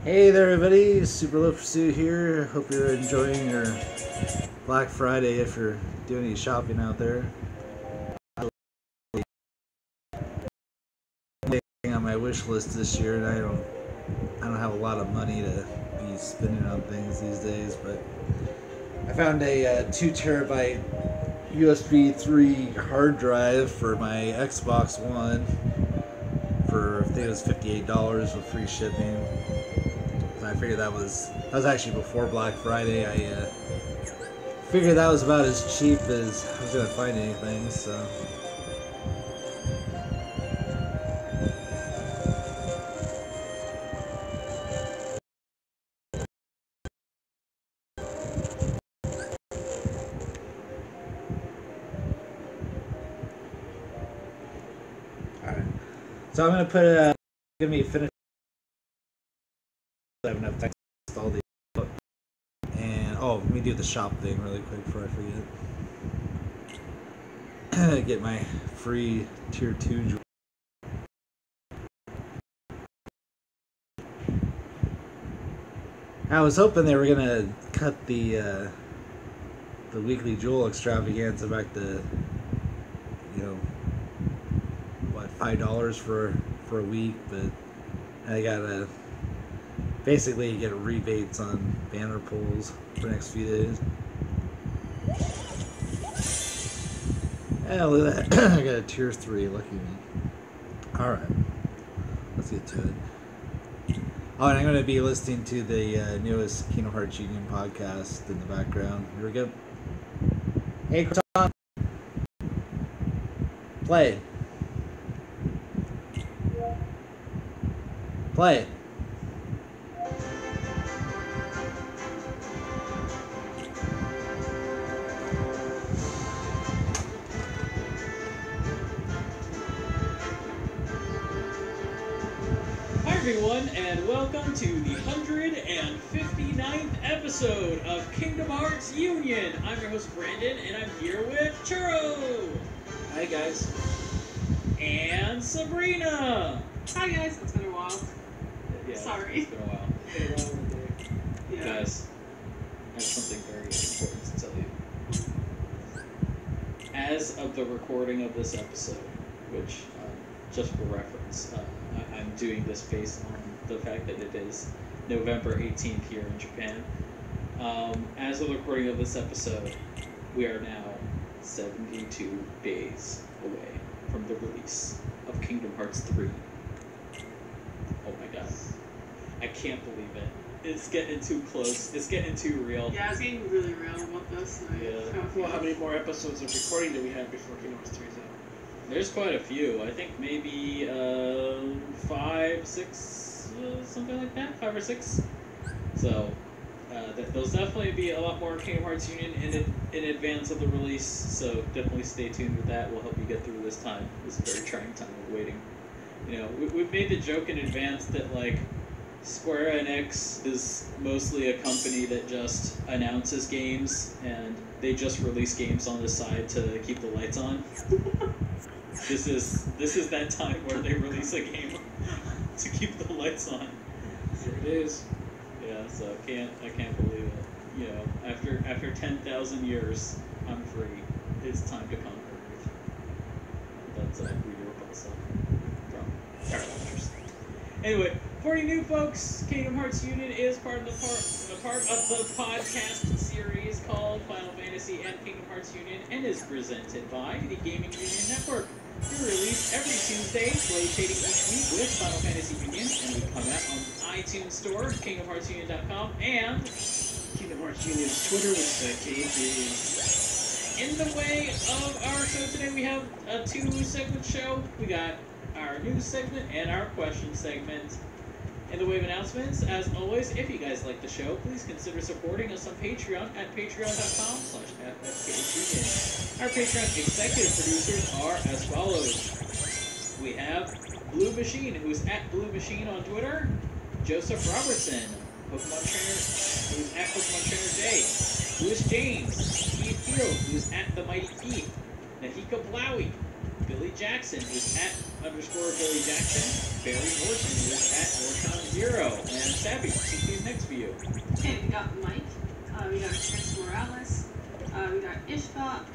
Hey there, everybody. Super Low Pursuit here. Hope you're enjoying your Black Friday if you're doing any shopping out there. On my wish list this year, and I don't have a lot of money to be spending on things these days, but I found a 2 terabyte USB 3 hard drive for my Xbox One for, I think it was $58 with free shipping. And I figured that was actually before Black Friday. I figured that was about as cheap as I was gonna find anything, so. So I'm gonna put gonna be finished. I have enough text to install the and let me do the shop thing really quick before I forget. Get my free tier 2. I was hoping they were gonna cut the weekly jewel extravaganza back to, what, $5 for a week, but I gotta basically get rebates on banner pulls for the next few days. Yeah, look at that. I got a tier 3, lucky me. Alright, let's get to it. Oh, and I'm going to be listening to the newest Kingdom Hearts Union podcast in the background. Here we go. Hey, Croissant. Play. Play. Everyone, and welcome to the 159th episode of Kingdom Hearts Union. I'm your host Brandon, and I'm here with Churro. Hi guys. And Sabrina. Hi guys, it's been a while. Yeah, Sorry. It's been a while. Yeah. Guys, I have something very important to tell you. As of the recording of this episode, which, just for reference, I'm doing this based on the fact that it is November 18th here in Japan. As of the recording of this episode, we are now 72 days away from the release of Kingdom Hearts 3. Oh my god. I can't believe it. It's getting too close. It's getting too real. Yeah, it's getting really real about this. Well, how many more episodes of recording do we have before Kingdom Hearts 3 is out? There's quite a few. I think maybe 5, 6, something like that. 5 or 6. So there'll definitely be a lot more Kingdom Hearts Union in advance of the release. So definitely stay tuned with that. We'll help you get through this time. This very trying time of waiting. You know, we've made the joke in advance that like Square Enix is mostly a company that just announces games and they just release games on the side to keep the lights on. This is that time where they release a game to keep the lights on. Here it is. Yeah, so I can't believe it. You know, after 10,000 years, I'm free. It's time to conquer Earth. That's a Reader Repulsa from Paradoxers. Anyway, for you new folks, Kingdom Hearts Union is part of the podcast series called Final Fantasy and Kingdom Hearts Union, and is presented by the Gaming Union Network. We release every Tuesday, rotating each week with Final Fantasy Union, and we come out on the iTunes Store, KingdomHeartsUnion.com, and Kingdom Hearts Union's Twitter, which is KHUx. in the way of our show today, we have a 2-segment show. We got our news segment and our question segment. In the way of announcements, as always, if you guys like the show, please consider supporting us on Patreon at patreon.com/FFKHunion. Our Patreon executive producers are as follows. We have Blue Machine, who's at Blue Machine on Twitter, Joseph Robertson, Pokemon Trainer, who's at Pokemon Trainer J, Louis James, Keith Field, who's at The Mighty Keith, Nahika Blowie, Billy Jackson, who's at _Billy Jackson, Barry Norton, who's at Norton0, and Savvy, take these next for you. Okay, we got Mike. We got Chris Morales. We got Ishva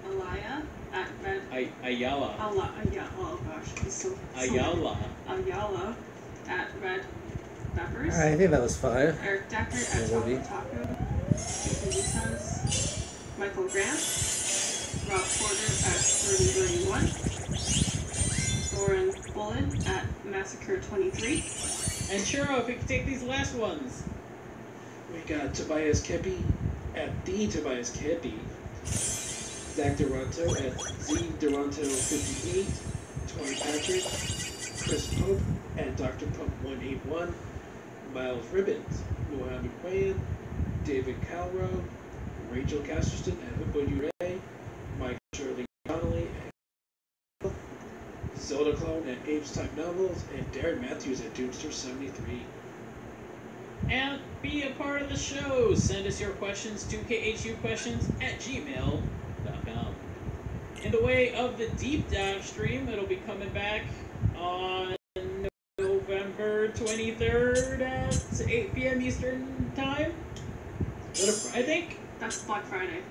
Alaya at Red. Ayala. Oh gosh, he's so. Ayala. Ayala at Red Peppers. Alright, I think that was 5. Eric Decker at Woody. Taco. Michael Grant. Rob Porter at 3031. Lauren Bullen at Massacre 23. And Churro, if we can take these last ones. We got Tobias Kepi at the Tobias Kepi. Zach Duranto at Z Duranto 58. Tori Patrick. Chris Pope at Dr. Pope 181. Miles Ribbons. Mohammed Quayan. David Calrow. Rachel Casterson at Hoopo Ure. Mike Shirley Donnelly at Zelda Clone at Abe's Type Novels. And Darren Matthews at Doomster 73. And be a part of the show. Send us your questions to khuquestions@gmail.com. In the way of the deep dive stream, it'll be coming back on November 23rd at 8 p.m. Eastern Time. I think. That's Black Friday.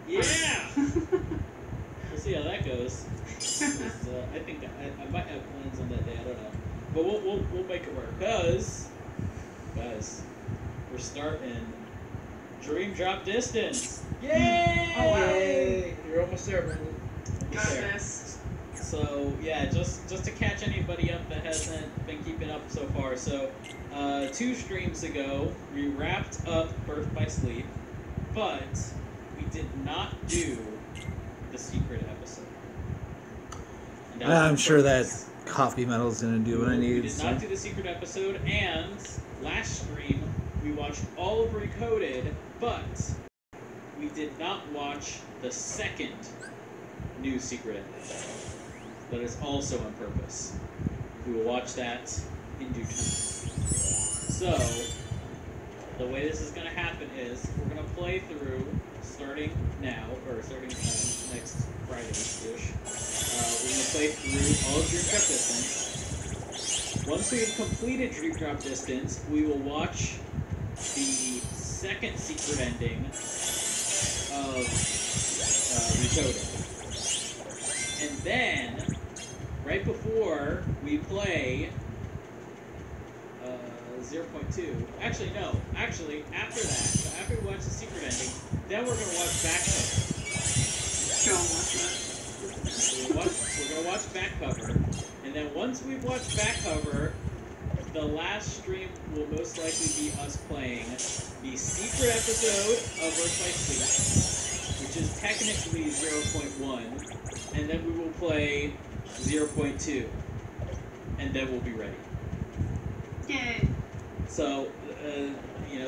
Yeah. We'll see how that goes. I think that I might have plans on that day. I don't know, but we'll make it work. Guys, we're starting Dream Drop Distance. Yay! Oh, wow. Yay! You're almost there, man. Got this. So yeah, just to catch anybody up that hasn't been keeping up so far. So 2 streams ago, we wrapped up Birth by Sleep, but we did not do the secret episode. And I'm was sure that purpose. coffee metal's gonna do what I We need. did not do the secret episode, and last stream we watched all of Recoded, but we did not watch the second new secret episode. That is also on purpose. We will watch that in due time. So, the way this is going to happen is we're going to play through, starting now, or starting next Friday-ish. We're going to play through all of Dream Drop Distance. Once we've completed Dream Drop Distance, we will watch the second secret ending of Recoded. And then, right before we play 0.2, after that, so after we watch the secret ending, then we're going to watch back cover. Show 'em what's We're going to watch back cover, and then once we've watched back cover, the last stream will most likely be us playing the secret episode of Earth by Sleep, which is technically 0.1, and then we will play 0.2, and then we'll be ready. Yay. So,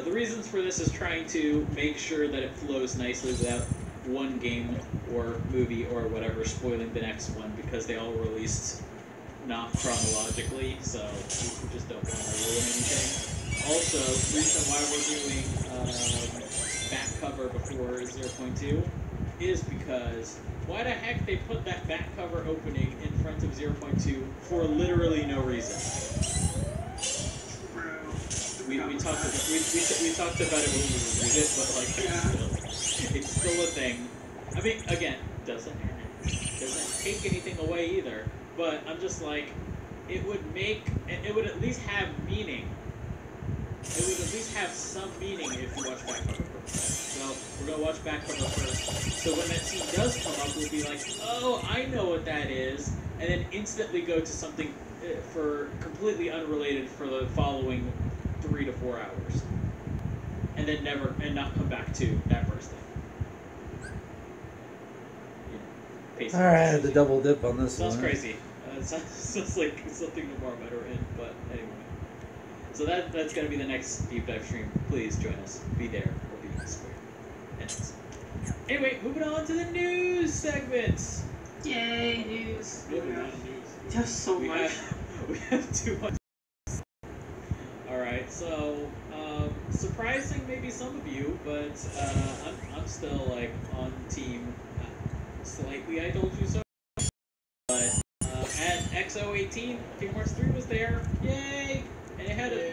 the reasons for this is trying to make sure that it flows nicely without one game or movie or whatever spoiling the next one, because they all released not chronologically, so we just don't want to ruin anything. Also, the reason why we're doing back cover before 0.2 is because why the heck they put that back cover opening in front of 0.2 for literally no reason. We talked about it when we reviewed it, but like it's still a thing. I mean, again, doesn't take anything away either. But I'm just like, it would at least have meaning. It would at least have some meaning if you watch back cover first. So we're gonna watch back cover first. So when that scene does come up, we'll be like, oh, I know what that is, and then instantly go to something for completely unrelated for the following 3 to 4 hours, and then not come back to that first thing. Alright, I had to double dip on this Sounds one. crazy. It sounds like something Lamar might have written, but anyway. So that's gonna be the next deep dive stream. Please join us. Be there or be square. Anyway, moving on to the news segments. Yay, news. We have a lot of news. There's so much. We have too much. Alright, so surprising maybe some of you, but I'm still like on team slightly I told you so. But at XO18, Kingdom Hearts 3 was there. Yay! And it had a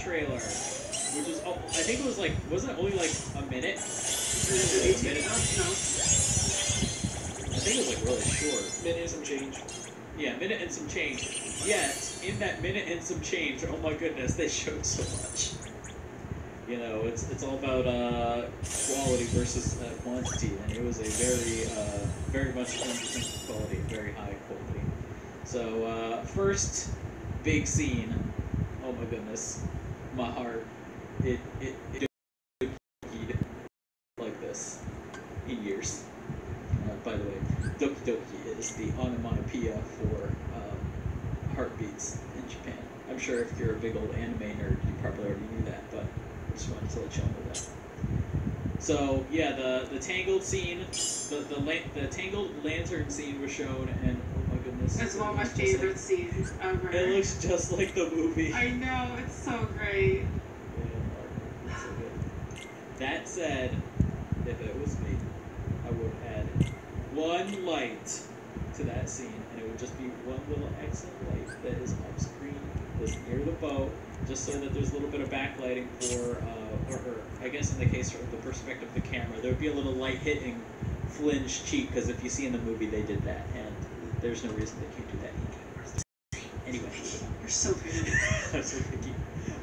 trailer, which was, I think it was like, wasn't it only like a minute? A minute? No. I think it was like really short. Minute and some change. Yeah, minute and some change. Yet, in that minute and some change, oh my goodness, they showed so much. You know, it's all about quality versus quantity, and it was a very much 100% quality, very high quality. So, first big scene, oh my goodness, my heart, it like this in years. By the way, Doki Doki is the onomatopoeia for heartbeats in Japan. I'm sure if you're a big old anime nerd, you probably already knew that, but I just wanted to let you know that. So yeah, the tangled scene, the tangled lantern scene was shown, and oh my goodness, It's one of my favorite scenes ever. It looks just like the movie. I know, it's so great. Yeah, it's so good. That said, if it was me, I would add one light to that scene, and it would just be one little accent light that is off screen, that's near the boat, just so that there's a little bit of backlighting for, or I guess in the case of the perspective of the camera, there would be a little light hitting Flynn's cheek, because if you see in the movie, they did that, and there's no reason they can't do that in game. Anyway. You're so picky. I'm so picky.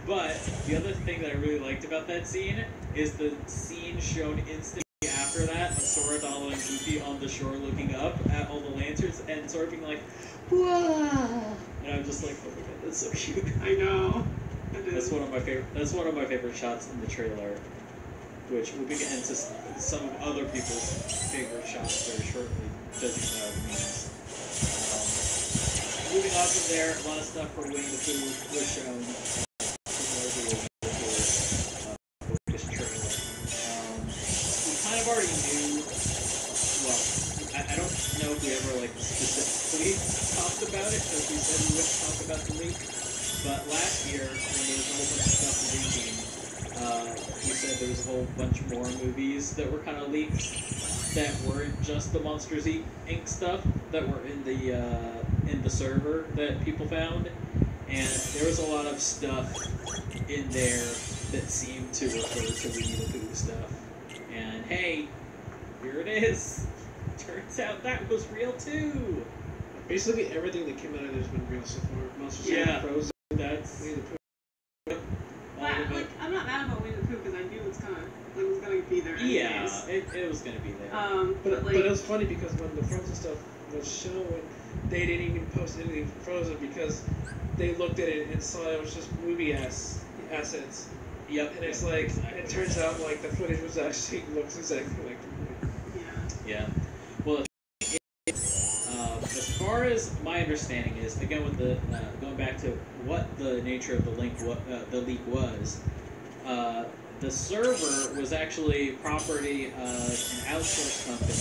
But the other thing that I really liked about that scene is the scene shown instantly after that of Sora, Donald, and Goofy on the shore looking up at all the lanterns and Sora being like, "Whoa!" And I'm just like, "Oh my god, that's so cute." I know. That's one of my favorite. That's one of my favorite shots in the trailer, which we'll get into some of other people's favorite shots very shortly, judging by our opinions. Moving on from there, a lot of stuff for Winnie the Pooh was shown. Already knew, well, I don't know if we ever like specifically talked about it, because we said we wouldn't talk about the leak, but last year, when there was a whole bunch of stuff leaking, we said there was a whole bunch more movies that were kind of leaked that weren't just the Monsters Inc. stuff that were in the server that people found, and there was a lot of stuff in there that seemed to refer to Winnie the Pooh stuff. And hey, here it is. Turns out that was real too. Basically everything that came out of there has been real so far. Monsters Yeah, Frozen, that's. Winnie the Pooh. I'm not mad about Winnie the Pooh because I knew it was gonna be there. Anyways. Yeah, it was gonna be there. But it was funny because when the Frozen stuff was shown, they didn't even post anything Frozen because they looked at it and saw it was just movie assets. Yep. And it's like, it turns out like the footage was actually looks exactly like the movie. Yeah. Well, as far as my understanding is, again with the going back to what the nature of the leak was, the server was actually property of an outsourced company in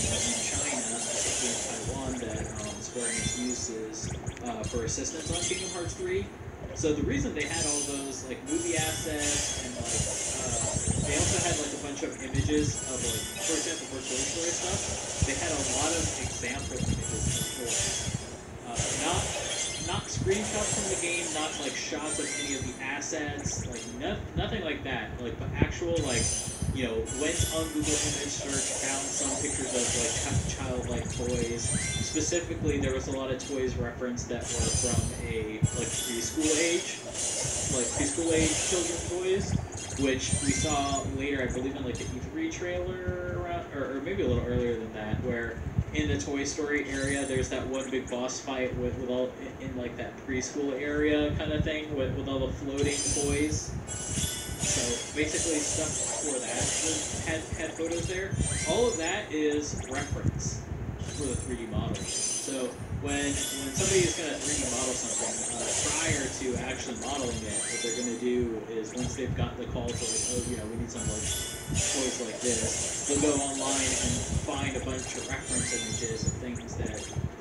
China, specifically in Taiwan, that Square Enix uses for assistance on Kingdom Hearts 3. So the reason they had all those like movie assets and like they also had like a bunch of images of like, for example, for Toy Story stuff, they had a lot of example images before. Not screenshots from the game, not like shots of any of the assets, like nothing like that. Like but actual like, you know, went on Google Image Search, found some pictures of like childlike toys. Specifically, there was a lot of toys referenced that were from a like preschool age children's toys, which we saw later, I believe, in like the E3 trailer, or maybe a little earlier than that, where in the Toy Story area, there's that one big boss fight with all in like that preschool area kind of thing with all the floating toys. So basically, stuff for that had photos there. All of that is reference for the 3D modeling. So when somebody is going to 3D model something, prior to actually modeling it, what they're going to do is once they've got the call to like, oh, you know, we need some like toys like this, they'll go online and find a bunch of reference images of things that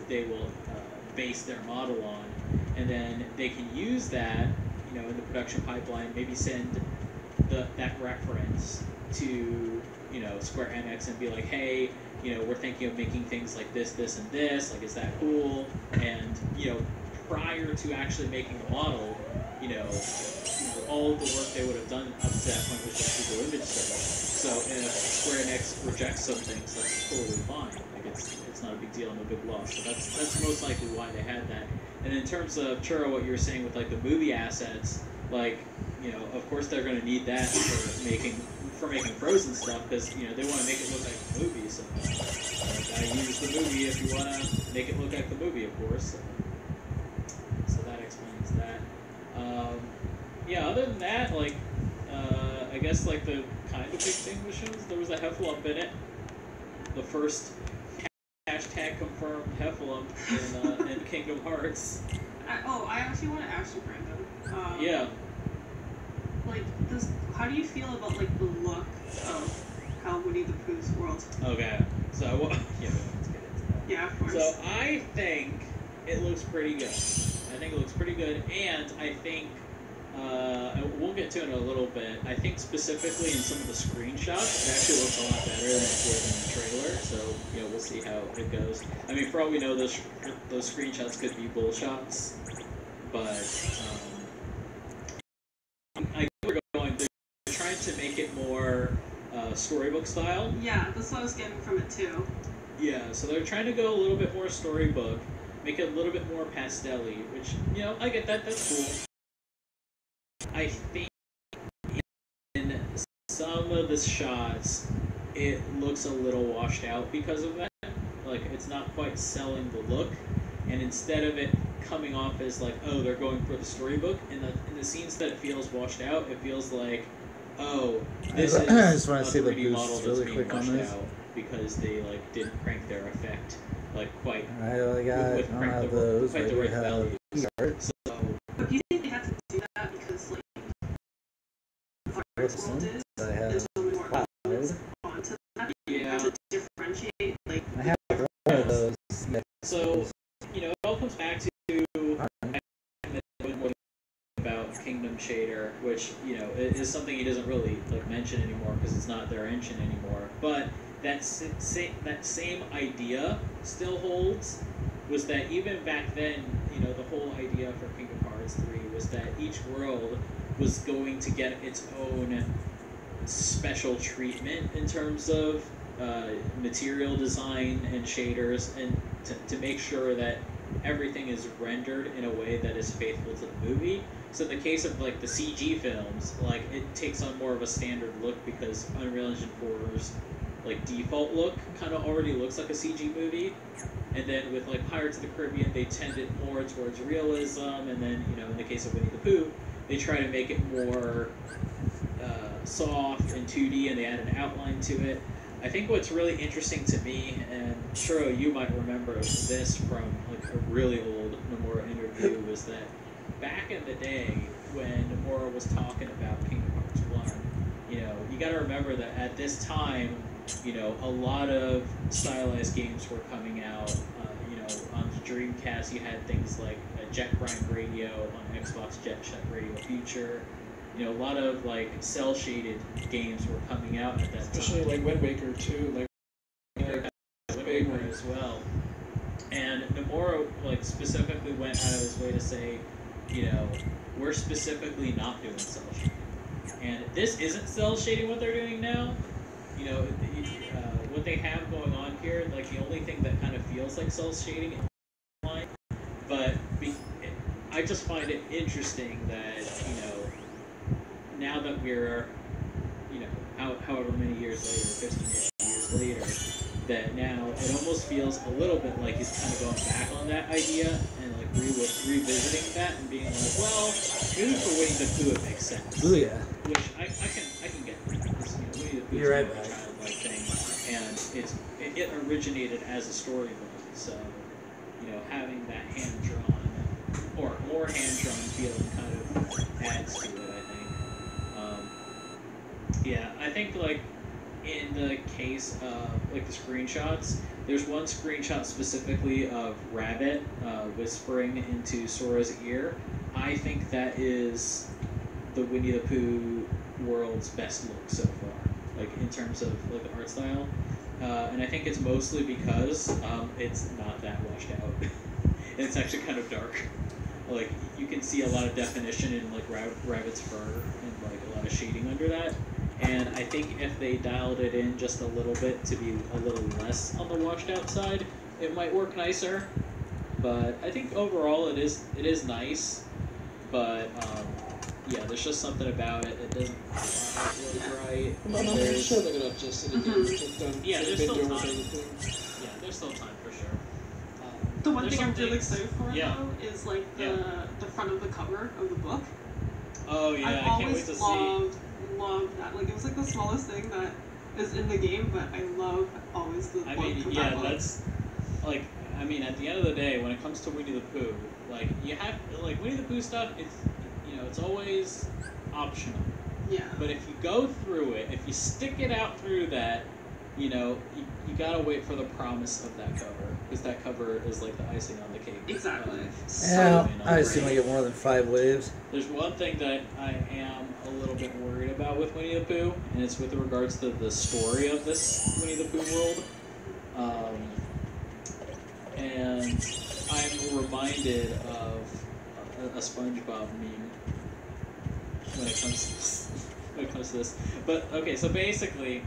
they will base their model on, and then they can use that, you know, in the production pipeline, maybe send that reference to, you know, Square Enix and be like, hey, you know, we're thinking of making things like this, this, and this. Like, is that cool? And, you know, prior to actually making the model, all of the work they would have done up to that point was just Google image search. So if Square Enix rejects some things, that's totally fine. Like it's not a big deal, no big loss. So that's most likely why they had that. And in terms of Churro, what you were saying with like the movie assets, like of course they're going to need that for making Frozen stuff because they want to make it look like the movie. So gotta use the movie if you want to make it look like the movie, of course. So that explains that. Other than that, like, I guess, like, the kind of big thing was shown, there was a Heffalump in it. The first hashtag confirmed Heffalump in Kingdom Hearts. I actually want to ask you, Brandon. Yeah. Like, how do you feel about, like, the look of how Winnie the Pooh's world? Okay. So, let's get into that. Yeah, of course. So, I think it looks pretty good. And I think, we'll get to it in a little bit. I think specifically in some of the screenshots, it actually looks a lot better than it did in the trailer. So, we'll see how it goes. I mean, for all we know, those screenshots could be bull shots, but I think they're trying to make it more storybook style. Yeah, that's what I was getting from it too. Yeah, so they're trying to go a little bit more storybook, make it a little bit more pastel-y, which, I get that, that's cool. I think in some of the shots, it looks a little washed out because of that. Like, it's not quite selling the look, and instead of it coming off as like, oh, they're going for the storybook, in the scenes that it feels washed out, it feels like, oh, this is I just want a to see the 3D model boost that's really being quick on washed this. out because they like didn't crank their effect like quite. I don't have those. I do have art. So, But do you think they have to do that because like the art's world is there's so many more elements onto that? You have to differentiate like. I have one of those. So, it all comes back to about Kingdom Shader, which is something he doesn't really like mention anymore because it's not their engine anymore. But that same idea still holds. Was that even back then, the whole idea for Kingdom Hearts 3 was that each world was going to get its own special treatment in terms of material design and shaders, and to make sure that everything is rendered in a way that is faithful to the movie. So in the case of like the CG films, like it takes on more of a standard look because Unreal Engine 4's like default look kind of already looks like a CG movie. And then with like Pirates of the Caribbean, they tended more towards realism, and then in the case of Winnie the Pooh, they try to make it more soft and 2D, and they add an outline to it. I think what's really interesting to me, and Shuro, you might remember this from like a really old Nomura interview, was that back in the day when Nomura was talking about Kingdom Hearts 1, you got to remember that at this time, a lot of stylized games were coming out. On the Dreamcast, you had things like Jet Grind Radio, on Xbox Jet Set Radio Future. A lot of like cell shaded games were coming out at that time. Especially like Wind Waker too, Wind Waker as well. And Nomura like specifically went out of his way to say, we're specifically not doing cell shading. And this isn't cell shading what they're doing now. What they have going on here, like the only thing that kind of feels like cell shading is line, but I just find it interesting that now that we're however many years later, 15 years later, that now it almost feels a little bit like he's kind of going back on that idea and like revisiting that and being like, well, maybe for Winnie the Pooh it makes sense. Ooh, yeah. Which I can get. Because, Winnie the Pooh You're right, is a childlike thing, and it originated as a storybook. So, having that hand-drawn or more hand-drawn feeling kind of adds to it, I think. I think like in the case of like the screenshots, there's one screenshot specifically of Rabbit whispering into Sora's ear. I think that is the Winnie the Pooh world's best look so far, like in terms of like the art style. And I think it's mostly because it's not that washed out. It's actually kind of dark. Like, you can see a lot of definition in, like, Rabbit's fur and, like, a lot of shading under that. And I think if they dialed it in just a little bit to be a little less on the washed out side, it might work nicer. But I think overall it is nice. But, yeah, there's just something about it. It doesn't look right. I'm pretty sure they're gonna adjust it again. Yeah, there's still time. Yeah, there's still time for sure. The one thing I'm really excited for, yeah. though, is like the front of the cover of the book. Oh yeah, I can't wait to see. Love that. Like, it was like the smallest thing that is in the game, but I love always the. I mean, yeah, that's like. I mean, at the end of the day, when it comes to Winnie the Pooh, like you have like Winnie the Pooh stuff. It's it's always optional. Yeah. But if you go through it, if you stick it out through that, you gotta wait for the promise of that cover, because that cover is like the icing on the cake. Exactly. I assume I get more than 5 waves. There's one thing that I am a little bit worried about with Winnie the Pooh, and it's with regards to the story of this Winnie the Pooh world. And I'm reminded of a SpongeBob meme when it comes to this. But okay, so basically,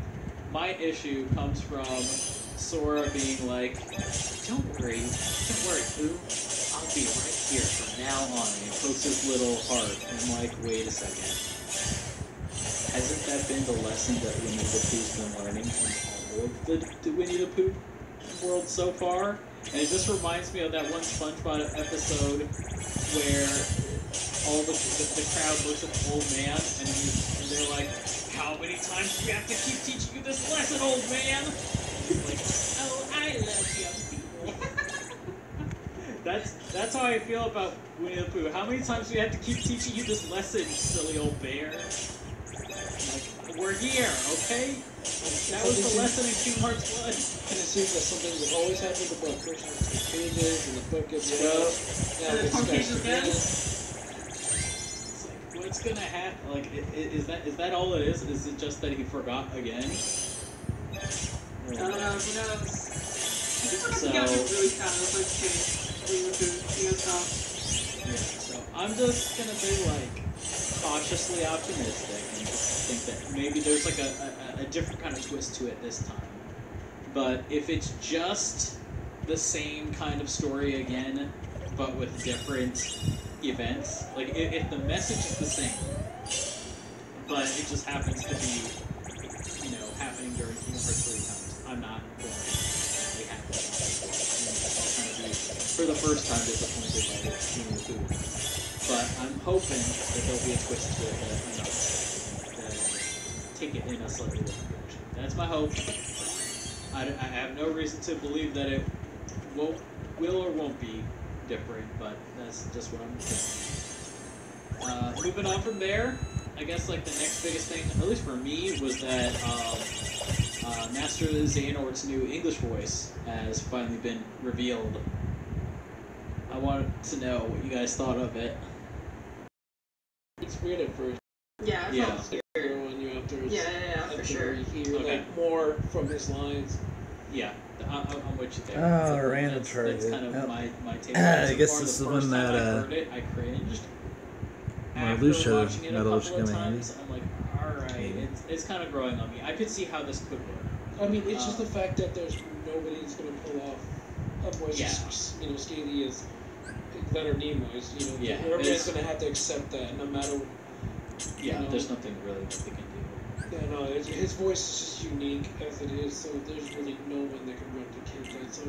my issue comes from Sora being like, "Don't worry, Pooh. I'll be right here from now on." And he pokes his little heart, and I'm like, "Wait a second. Hasn't that been the lesson that Winnie the Pooh's been learning from all of the Winnie the Pooh world so far?" And it just reminds me of that one SpongeBob episode where all the crowd looks at the old man and they're like, "How many times do we have to keep teaching you this lesson, old man?" He's like, "Oh, I love young people." That's how I feel about Winnie the Pooh. How many times do we have to keep teaching you this lesson, silly old bear? Like, we're here, okay? That was the lesson in Kingdom Hearts 1. And it seems that something that always happens in the book. First it's 2 pages, and the book gets out. And then 4 pages again. It's like, what's gonna happen? Like, is that all it is? Is it just that he forgot again? I don't know, who knows? I think we're gonna get really fast, like, yeah, so I'm just gonna be, like, cautiously optimistic and just think that maybe there's like a different kind of twist to it this time. But if it's just the same kind of story again, but with different events, like if the message is the same, but it just happens to be, happening during Kingdom Hearts 3 times, I'm not going to be happy about it. I'll kind of be, for the first time, disappointed by Winnie the Pooh. But I'm hoping that there'll be a twist to it that take it in a slightly different direction. That's my hope. I have no reason to believe that it will or won't be different, but that's just what I'm thinking. Moving on from there, I guess like the next biggest thing, at least for me, was that Master Xehanort's new English voice has finally been revealed. I wanted to know what you guys thought of it. It's weird at first. Yeah, I felt scared when you after for sure. Hear like more from his lines. Yeah, I'm with you there. Oh, random target. That's kind of my take. I guess this is the one that I heard it, I cringed. Lucia watching it a couple of times, I'm like, all right, it's kind of growing on me. I could see how this could work. I mean, it's just the fact that there's nobody that's gonna pull off a voice as scaly as Leonard Nimoy's. Everybody's gonna have to accept that, no matter. There's nothing really that they can do. Yeah, no, his voice is just unique as it is, so there's really no one that can replicate that. So,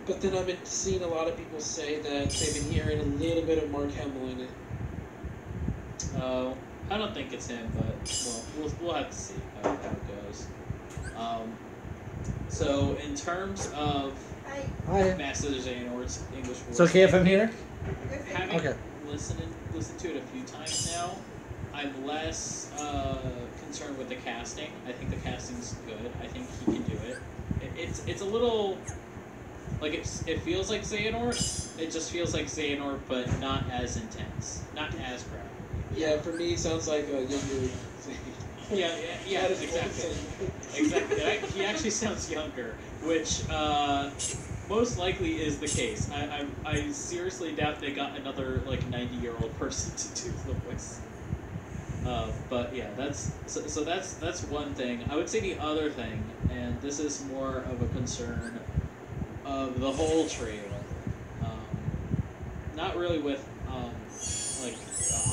but then I've been seeing a lot of people say that they've been hearing a little bit of Mark Hamill in it. Oh, I don't think it's him, but we'll have to see how it goes. So in terms of Master Xehanort's English voice, it's okay if I'm here. Having listened to it a few times now, I'm less concerned with the casting. I think the casting's good. I think he can do it. It's a little like it feels like Xehanort. It just feels like Xehanort, but not as intense, not as crowded. Yeah, for me, it sounds like a younger. Yeah, exactly. Exactly. He actually sounds younger, which most likely is the case. I seriously doubt they got another like 90-year-old person to do the voice. But yeah, that's one thing. I would say the other thing, and this is more of a concern of the whole trailer. Not really with like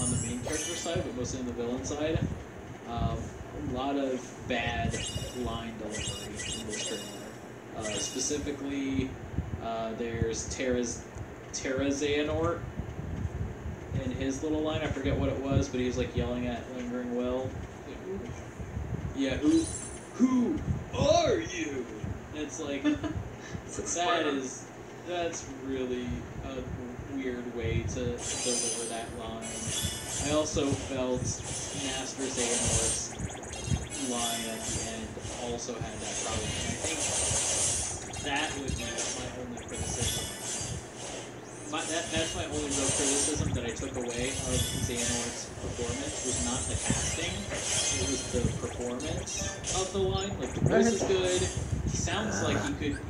on the main character side, but mostly on the villain side. A lot of bad line delivery in this trailer. Specifically, there's Terra Xehanort in his little line. I forget what it was, but he was like yelling at Lingering Will. Yeah, who are you? And it's like that's really a weird way to deliver that line. I also felt Master Xehanort's line at the end also had that problem, and I think that would be my only criticism. That's my only real criticism that I took away of Xehanort's performance was not the casting, it was the performance of the line. Like, the voice is good, he sounds like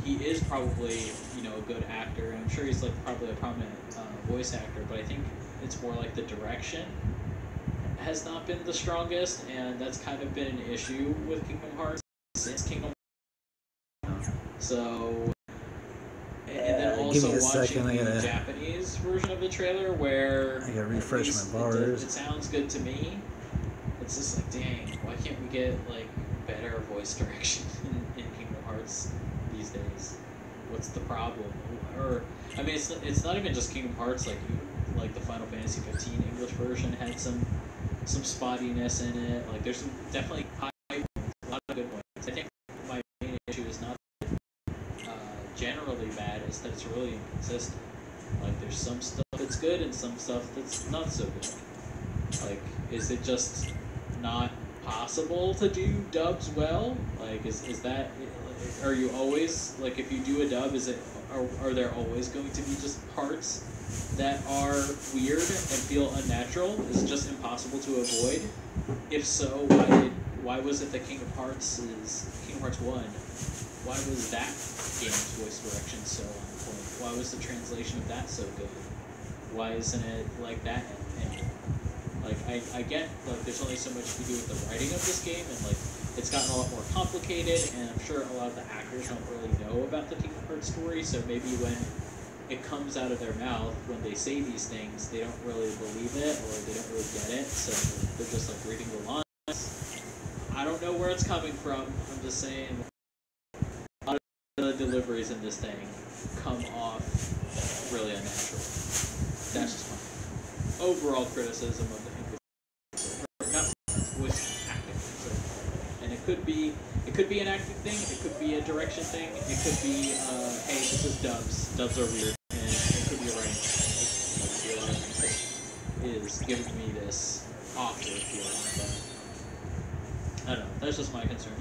he is probably, you know, a good actor, and I'm sure he's like probably a prominent voice actor, but I think it's more like the direction has not been the strongest, and that's kind of been an issue with Kingdom Hearts since Kingdom Hearts. So, and then also watching the Japanese version of the trailer where I gotta refresh my bars. It sounds good to me. It's just like, dang, why can't we get like better voice direction in Kingdom Hearts these days? What's the problem? Or I mean, it's not even just Kingdom Hearts. Like the Final Fantasy 15 English version had some spottiness in it. Like there's some definitely high points, a lot of good points. I think my main issue is not generally bad, it's that it's really inconsistent. Like there's some stuff that's good and some stuff that's not so good. Like, is it just not possible to do dubs well? Like, is that, are you always, like, if you do a dub, are there always going to be just parts that are weird and feel unnatural? Is it just impossible to avoid? If so, why was it that Kingdom Hearts 1, why was that game's voice direction so on point? Why was the translation of that so good? Why isn't it like that anymore? Like, I get, like, there's only so much you can do with the writing of this game, and, like, it's gotten a lot more complicated, and I'm sure a lot of the actors don't really know about the Kingdom Hearts story, so maybe when it comes out of their mouth, when they say these things, they don't really believe it, or they don't really get it, so they're just, like, reading the lines. I don't know where it's coming from. I'm just saying a lot of the deliveries in this thing come off really unnatural. That's just my overall criticism of the English, not voice acting. So, and it could be an acting thing, it could be a direction thing, it could be, hey, this is dubs. Dubs are weird, and it could be a writing thing. Like, a lot of things that is giving me this awkward feeling, but I don't know, that's just my concern.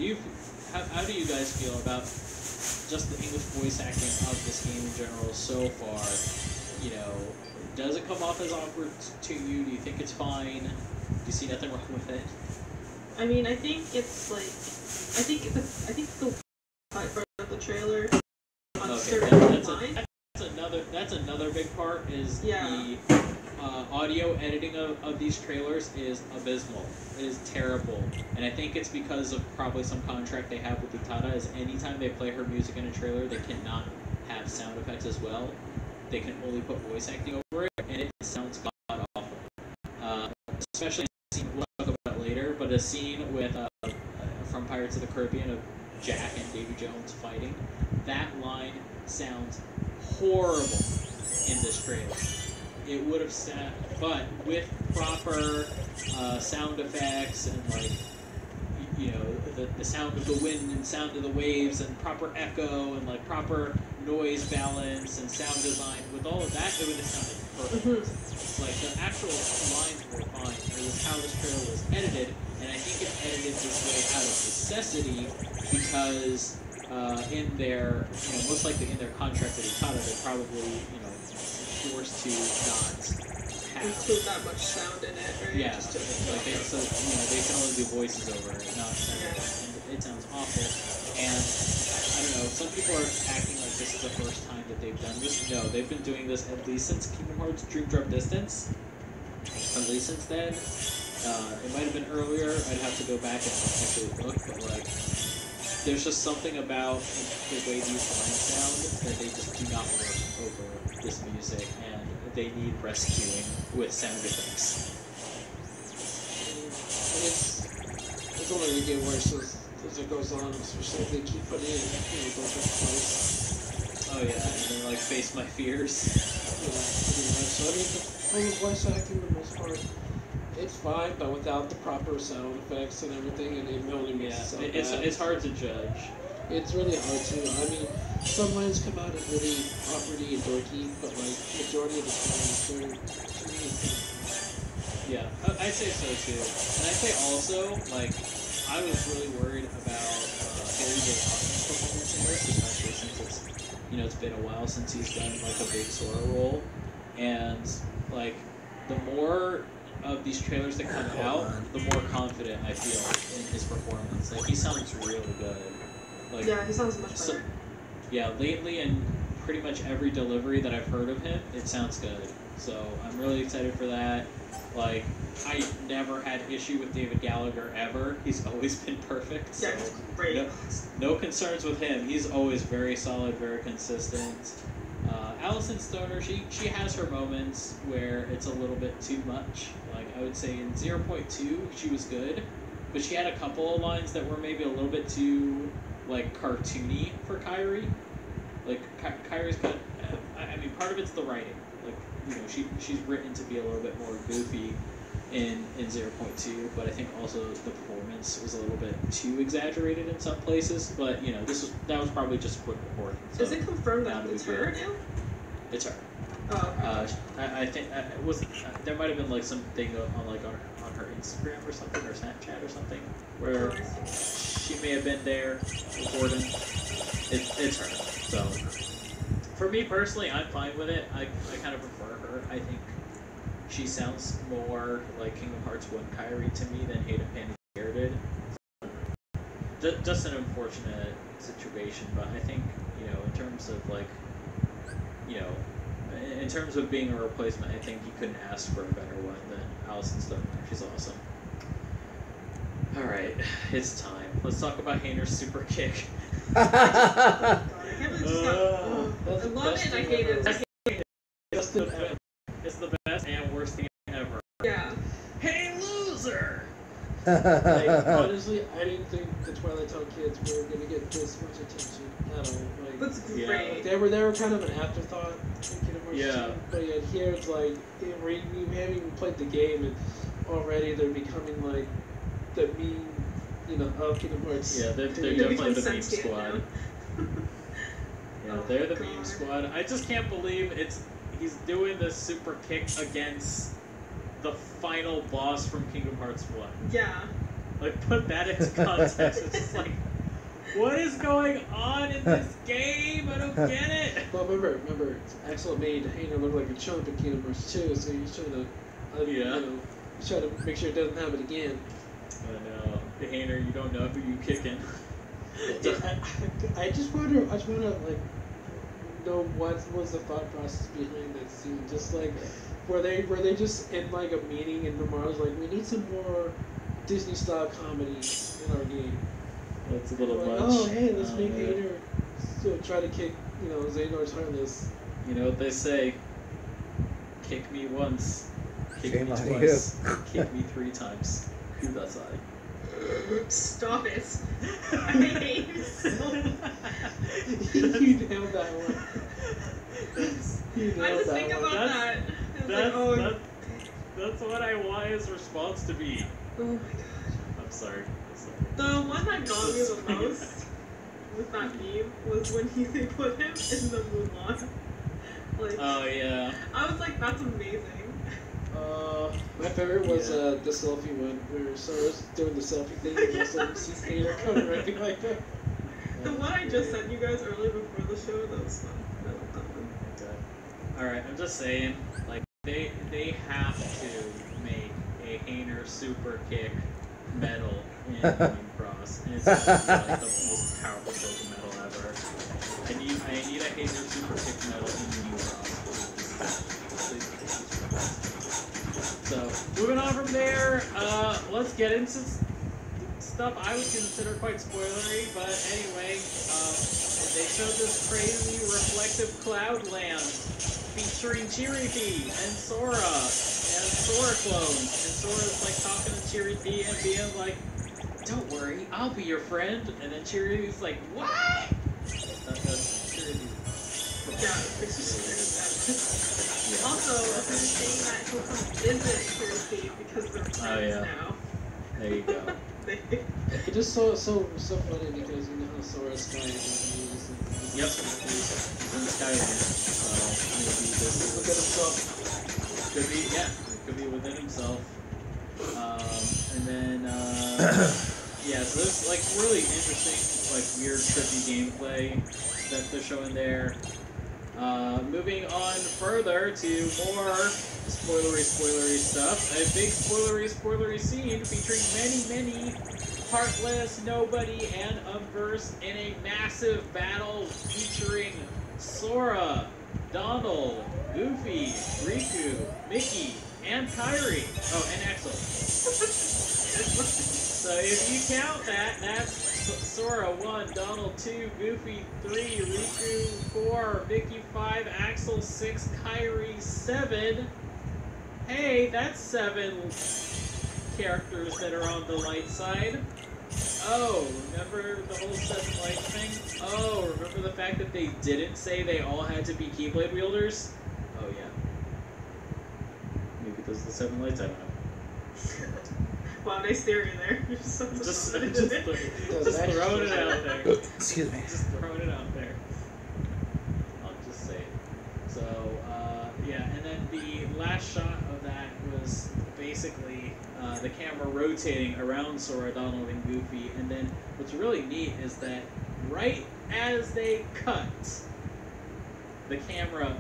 How do you guys feel about just the English voice acting of this game in general so far? You know, does it come off as awkward to you? Do you think it's fine? Do you see nothing wrong with it? I mean, I think it's like, I think the part of the trailer on certain lines. That's another big part is the audio editing of these trailers is abysmal. It is terrible. And I think it's because of probably some contract they have with Utada, is anytime they play her music in a trailer, they cannot have sound effects as well. They can only put voice acting over it, and it sounds god-awful. Especially a scene, we'll talk about it later, but a scene with, from Pirates of the Caribbean of Jack and Davy Jones fighting, that line sounds horrible in this trailer. It would have sat, but with proper sound effects and, like, you know, the sound of the wind and sound of the waves and proper echo and, like, proper noise balance and sound design, with all of that, it would have sounded perfect. Like, the actual lines were fine. It was how this trailer was edited, and I think it's edited this way out of necessity because in their, you know, most likely in their contract with Utada, they're probably, you know, forced to not include that much sound in it, right? Yeah, like so, you know, they can only do voices over it, not sound. And it sounds awful. And I don't some people are acting like this is the first time that they've done this. No, they've been doing this at least since Kingdom Hearts Dream Drop Distance. At least since then. It might have been earlier. I'd have to go back and actually look, but like, there's just something about the way these lines sound that they just do not work over this music, and they need rescuing with sound effects. It's only going to get worse as it goes on, especially if they keep putting in, don't twice. Oh yeah, and then like Face My Fears. Yeah, pretty much. So I mean, the voice acting for the most part, it's fine, but without the proper sound effects and everything, and it only makes it sound bad. It's hard to judge. It's really hard to. I mean, some lines come out as really awkwardy and dorky, but like majority of the time, they're to me. Yeah, I'd say so too. And I'd say also, like, I was really worried about Harry J. Austin's performance in this, especially since it's been a while since he's done like a big Sora role, and like the more of these trailers that come out, the more confident I feel in his performance. Like, he sounds really good. Like, Yeah, he sounds much better. Yeah, lately in pretty much every delivery that I've heard of him, it sounds good. So I'm really excited for that. Like, I never had issue with David Gallagher ever. He's always been perfect. So Yeah, he's great. no concerns with him. He's always very solid, very consistent. Allison Stoner, she has her moments where it's a little bit too much. Like, I would say in 0.2, she was good, but she had a couple of lines that were maybe a little bit too, like, cartoony for Kairi. Like, Kairi's kind of, I mean, part of it's the writing. Like, she's written to be a little bit more goofy in 0.2, but I think also the performance was a little bit too exaggerated in some places. But that was probably just a quick recording. So Is it confirmed that it's her now? It's her. Oh, okay. I think it was. There might have been like something on her Instagram or something, or Snapchat or something, where she may have been there recording. It's her. So for me personally, I'm fine with it. I kind of prefer her. I think she sounds more like Kingdom Hearts 1 Kairi to me than Hayden Panettiere did. Just an unfortunate situation, but I think, in terms of like, in terms of being a replacement, I think you couldn't ask for a better one than Allison Stoner. She's awesome. Alright, it's time. Let's talk about Hayner's super kick. I can't believe I love it, I hate it. It's the best and worst thing ever. Yeah. Hey, loser! Like, honestly, I didn't think the Twilight Zone kids were gonna get this much attention at all. Like, That's great. they were kind of an afterthought in Kingdom Hearts 2, but yet here it's like we haven't even played the game, and already they're becoming like the meme, of Kingdom Hearts. Yeah, they're definitely the meme squad. Yeah, they're the meme squad. I just can't believe he's doing this super kick against the final boss from Kingdom Hearts 1. Yeah. Like, put that into context. It's just like, what is going on in this game? I don't get it. Well, remember, Axel made Hayner look like a chump in Kingdom Hearts 2, so he's trying to, he's trying to make sure it doesn't happen again. I know. Hayner, you don't know who you kicking. I just wanna like know what was the thought process behind that scene. Just like were they just in like a meeting and Lamar's like, we need some more Disney style comedy in our game. That's a little like, much. Oh hey, let's make Hayner try to kick Xehanor's Heartless. You know what they say? Kick me once, kick Shame me on twice, kick me 3 times. Who does I? Stop it. I hate you so much. You nailed that one. I just think about that. That's what I want his response to be. Oh my god. I'm sorry. The one that got me the most with that meme was when they put him in the Mulan. Like, oh yeah. I was like, that's amazing. My favorite was the selfie one where Sora's doing the selfie thing and also sees Hayner coming right behind her. The one I just sent you guys earlier before the show, that was fun. I love that one. Okay. Alright, I'm just saying, like, they have to make a Hayner super kick medal in Running Cross. And it's like the most powerful Pokemon medal ever. I need a Hazer Super Kick Medal in the new So, moving on from there, let's get into stuff I would consider quite spoilery, but anyway, they showed this crazy reflective cloud land featuring Chiripi and Sora and Sora clones, and Sora's like talking to Chiripi and being like, "Don't worry, I'll be your friend," and then Chiripi's like, "What?" Chiripi. Yeah, it's just weird. Also, they're saying that he'll come visit Chiripi because they're friends now. There you go. It just so funny because you know how Sora Sky is. Yep. He's in the Skyland. Maybe this is within himself. Could be, yeah. It could be within himself. And then, yeah, so there's like really interesting, like weird, trippy gameplay that they're showing there. Moving on further to more spoilery stuff. A big spoilery scene featuring many Heartless, Nobody, and Unversed in a massive battle featuring Sora, Donald, Goofy, Riku, Mickey, and Kairi. Oh, and Axel. So if you count that, that's Sora 1, Donald 2, Goofy 3, Riku 4, Mickey 5, Axel 6, Kairi 7. Hey, that's 7 characters that are on the light side. Oh, remember the whole 7 lights thing? Oh, remember the fact that they didn't say they all had to be Keyblade wielders? Oh yeah. Maybe those are the 7 lights, I don't know. Wow, nice theory there. Just throwing it out there. Excuse me. Just throwing it out there. I'll just say it. So, yeah, and then the last shot of that was basically the camera rotating around Sora, Donald, and Goofy, and then what's really neat is that right as they cut, the camera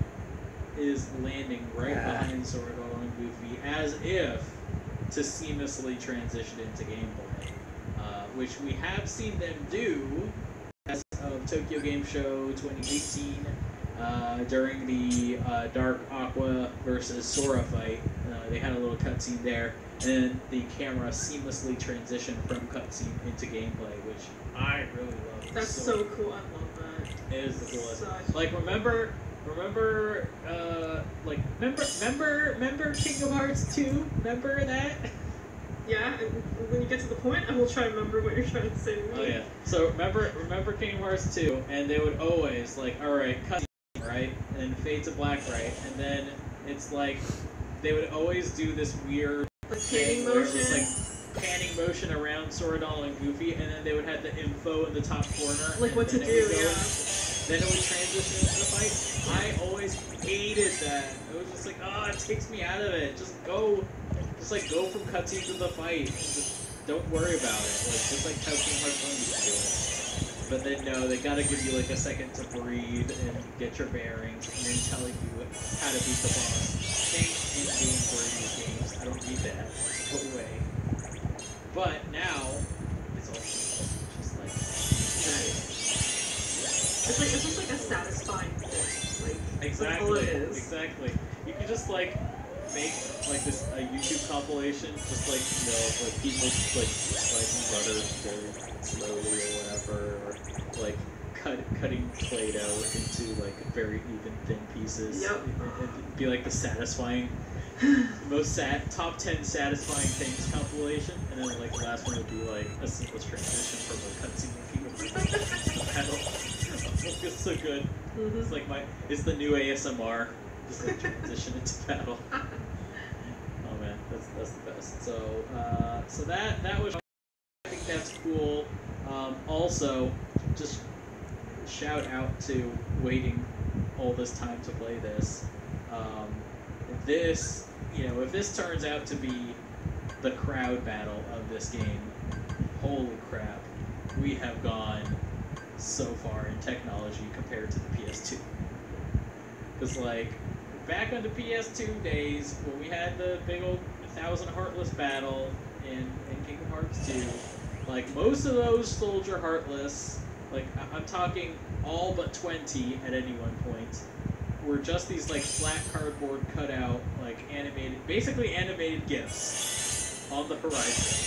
is landing right behind Sora, Donald, and Goofy, as if to seamlessly transition into gameplay, which we have seen them do as of Tokyo Game Show 2018 during the Dark Aqua versus Sora fight. They had a little cutscene there, and then the camera seamlessly transitioned from cutscene into gameplay, which I really love. That's so cool. I love that. It is the coolest. Like, remember, remember Kingdom Hearts 2? Remember that? Yeah, and when you get to the point, I will try to remember what you're trying to say to me. Oh yeah. So remember Kingdom Hearts 2, and they would always like, all right, cut right, and then fade to black right, and then it's like they would always do this weird like thing panning where it was motion. like panning motion around Sora, Donald, and Goofy, and then they would have the info in the top corner. Like what to do, yeah. Then it would transition into the fight. I always hated that. It was just like, oh, it takes me out of it. Just go from cutscene to the fight. Just don't worry about it. Like just like how Kingdom Hearts 1 used to do it. But then no, they gotta give you like a second to breathe and get your bearings, and then telling you how to beat the boss. Thank in-game version games. I don't need that. Go away. But now it's all just like nice. It's just like a satisfying thing. Like, exactly. That's all it is. Exactly. You can just like make like a YouTube compilation, just like like people like slicing butter very slowly or whatever, or like cutting Play-Doh into like very even thin pieces. Yep. It'd be like the satisfying, top 10 satisfying things compilation, and then like the last one would be like a seamless transition from a cutscene to battle. It's so good. Mm-hmm. It's like it's the new ASMR. Just like transition into battle. Oh man, that's the best. So so that was, I think that's cool. Also, just shout out to waiting all this time to play this. If this turns out to be the crowd battle of this game, holy crap, we have gone so far in technology compared to the PS2. Because like, back on the PS2 days, when we had the big old 1,000 Heartless battle in Kingdom Hearts 2, like most of those Soldier Heartless, like I'm talking all but 20 at any one point, were just these like flat cardboard cutout, like basically animated GIFs on the horizon.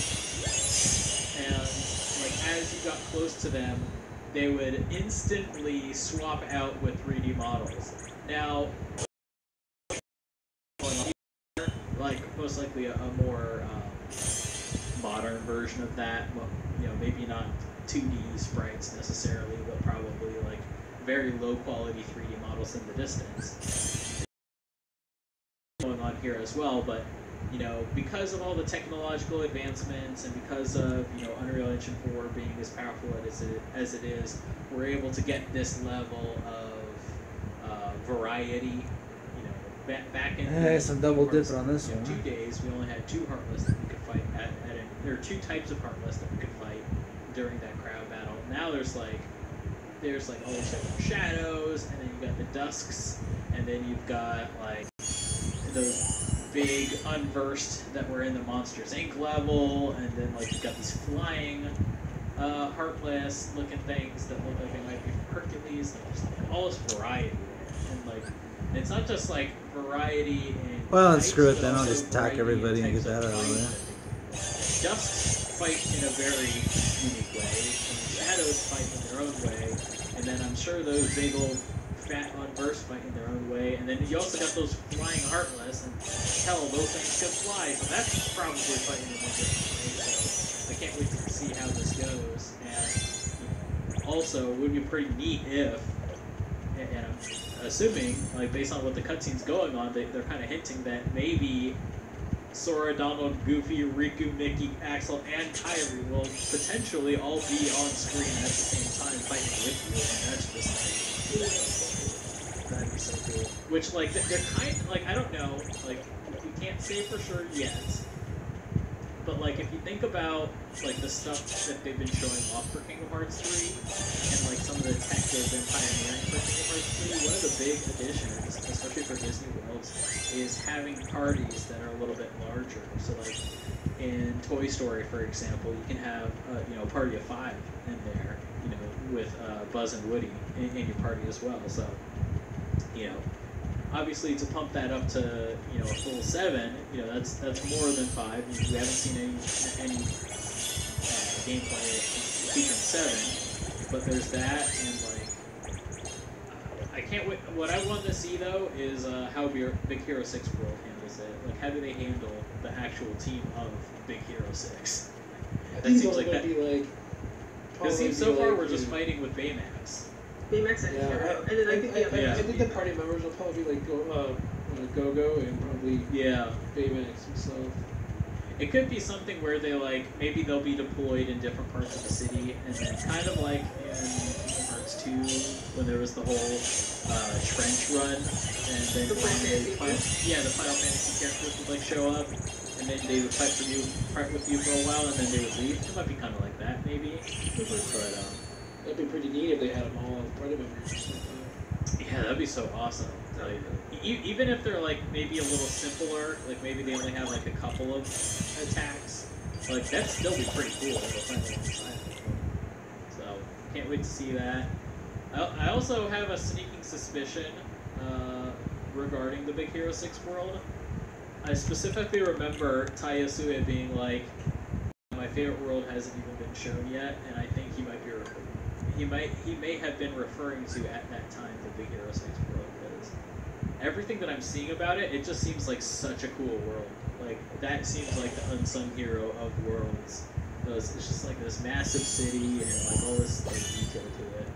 And like as you got close to them, they would instantly swap out with 3D models. Now, like most likely a more modern version of that. Well, maybe not 2D sprites necessarily, but probably like very low quality 3D models in the distance. Going on here as well, but because of all the technological advancements and because of Unreal Engine 4 being as powerful as it is, we're able to get this level of variety. Back in some double dipping on this one. 2 days, we only had 2 Heartless that we could fight there are 2 types of Heartless that we could fight during that crowd battle. Now there's all these different shadows, and then you've got the dusks, and then you've got like those big unversed that were in the Monsters Inc. level, and then like you've got these flying Heartless looking things that look like they might be from Hercules. Like there's like all this variety there, and like it's not just like variety in well, types, screw it but then. I'll also just attack variety everybody in and get types that of out of fighting there. that they do. Dusks fight in a very unique way, and shadows fight in their own way, and then I'm sure those big old fat unversed fight in their own way, and then you also got those flying Heartless, and hell, those things can fly, so that's probably fighting in a different way, so I can't wait to see how this goes. And also, it would be pretty neat if, and I'm assuming, like based on what the cutscene's going on, they're kind of hinting that maybe Sora, Donald, Goofy, Riku, Mickey, Axel, and Kyrie will potentially all be on screen at the same time fighting with you, and that's just like, that'd be so cool. Which, like, they're kind of, like, I don't know, like, we can't say for sure yet, but, like, if you think about, like, the stuff that they've been showing off for Kingdom Hearts 3, and, like, some of the tech they've been pioneering for Kingdom Hearts 3, one of the big additions, especially for Disney Worlds, is having parties that are a little bit larger. So, like, in Toy Story, for example, you can have, a party of 5 in there, with Buzz and Woody in your party as well. So, obviously to pump that up to, a full 7, that's more than 5. We haven't seen any gameplay featuring 7, but there's that, and like, I can't wait. What I want to see though is how Big Hero 6 World handles it. Like, how do they handle the actual team of Big Hero 6? I That think seems it's like that. be like. It seems so far we're just fighting with Baymax. Baymax and Hero, and then I think the other. Yeah. I think the party members will probably be like Go-Go and probably Baymax himself. It could be something where they maybe they'll be deployed in different parts of the city, and then kind of like in Kingdom Hearts 2 when there was the whole trench run, and then the Final Fantasy characters would show up, and then they would fight with you for a while, and then they would leave. It might be kind of like that, maybe. But that'd be pretty neat if they had them all as party members or something. Yeah, that'd be so awesome. Like, even if they're maybe a little simpler, maybe they only have a couple of attacks, that'd still be pretty cool. So can't wait to see that. I also have a sneaking suspicion regarding the Big Hero 6 world. I specifically remember Tayasue being like, my favorite world hasn't even been shown yet, and I think he may have been referring to at that time the Big Hero 6 world. Everything that I'm seeing about it, it just seems like such a cool world. That seems like the unsung hero of worlds. It's just this massive city and all this detail to it.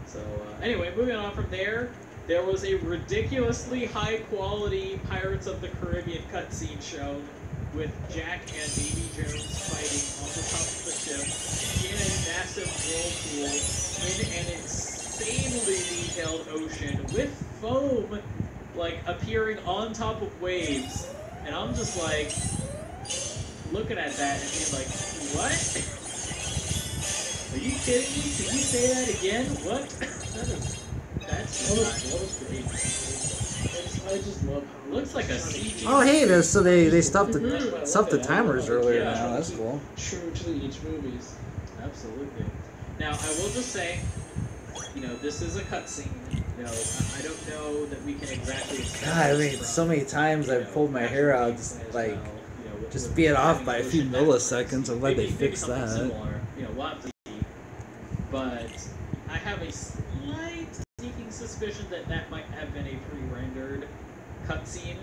So anyway, moving on from there, there was a ridiculously high quality Pirates of the Caribbean cutscene shown with Jack and Davy Jones fighting on the top of the ship in a massive whirlpool in an insanely detailed ocean with foam appearing on top of waves, and I'm just looking at that and being like, what? Are you kidding me? Can you say that again? What? That was great. I just love how it looks like a CG. Oh hey, they stopped the timers earlier now. That's cool. True to each movies. Absolutely. Now I will just say, this is a cutscene. I don't know that we can exactly. God, I mean, so many times I've pulled my hair out, just being off by a few milliseconds. I'm glad they fixed that. Similar, we'll have to see. But I have a slight sneaking suspicion that that might have been a pre-rendered cutscene.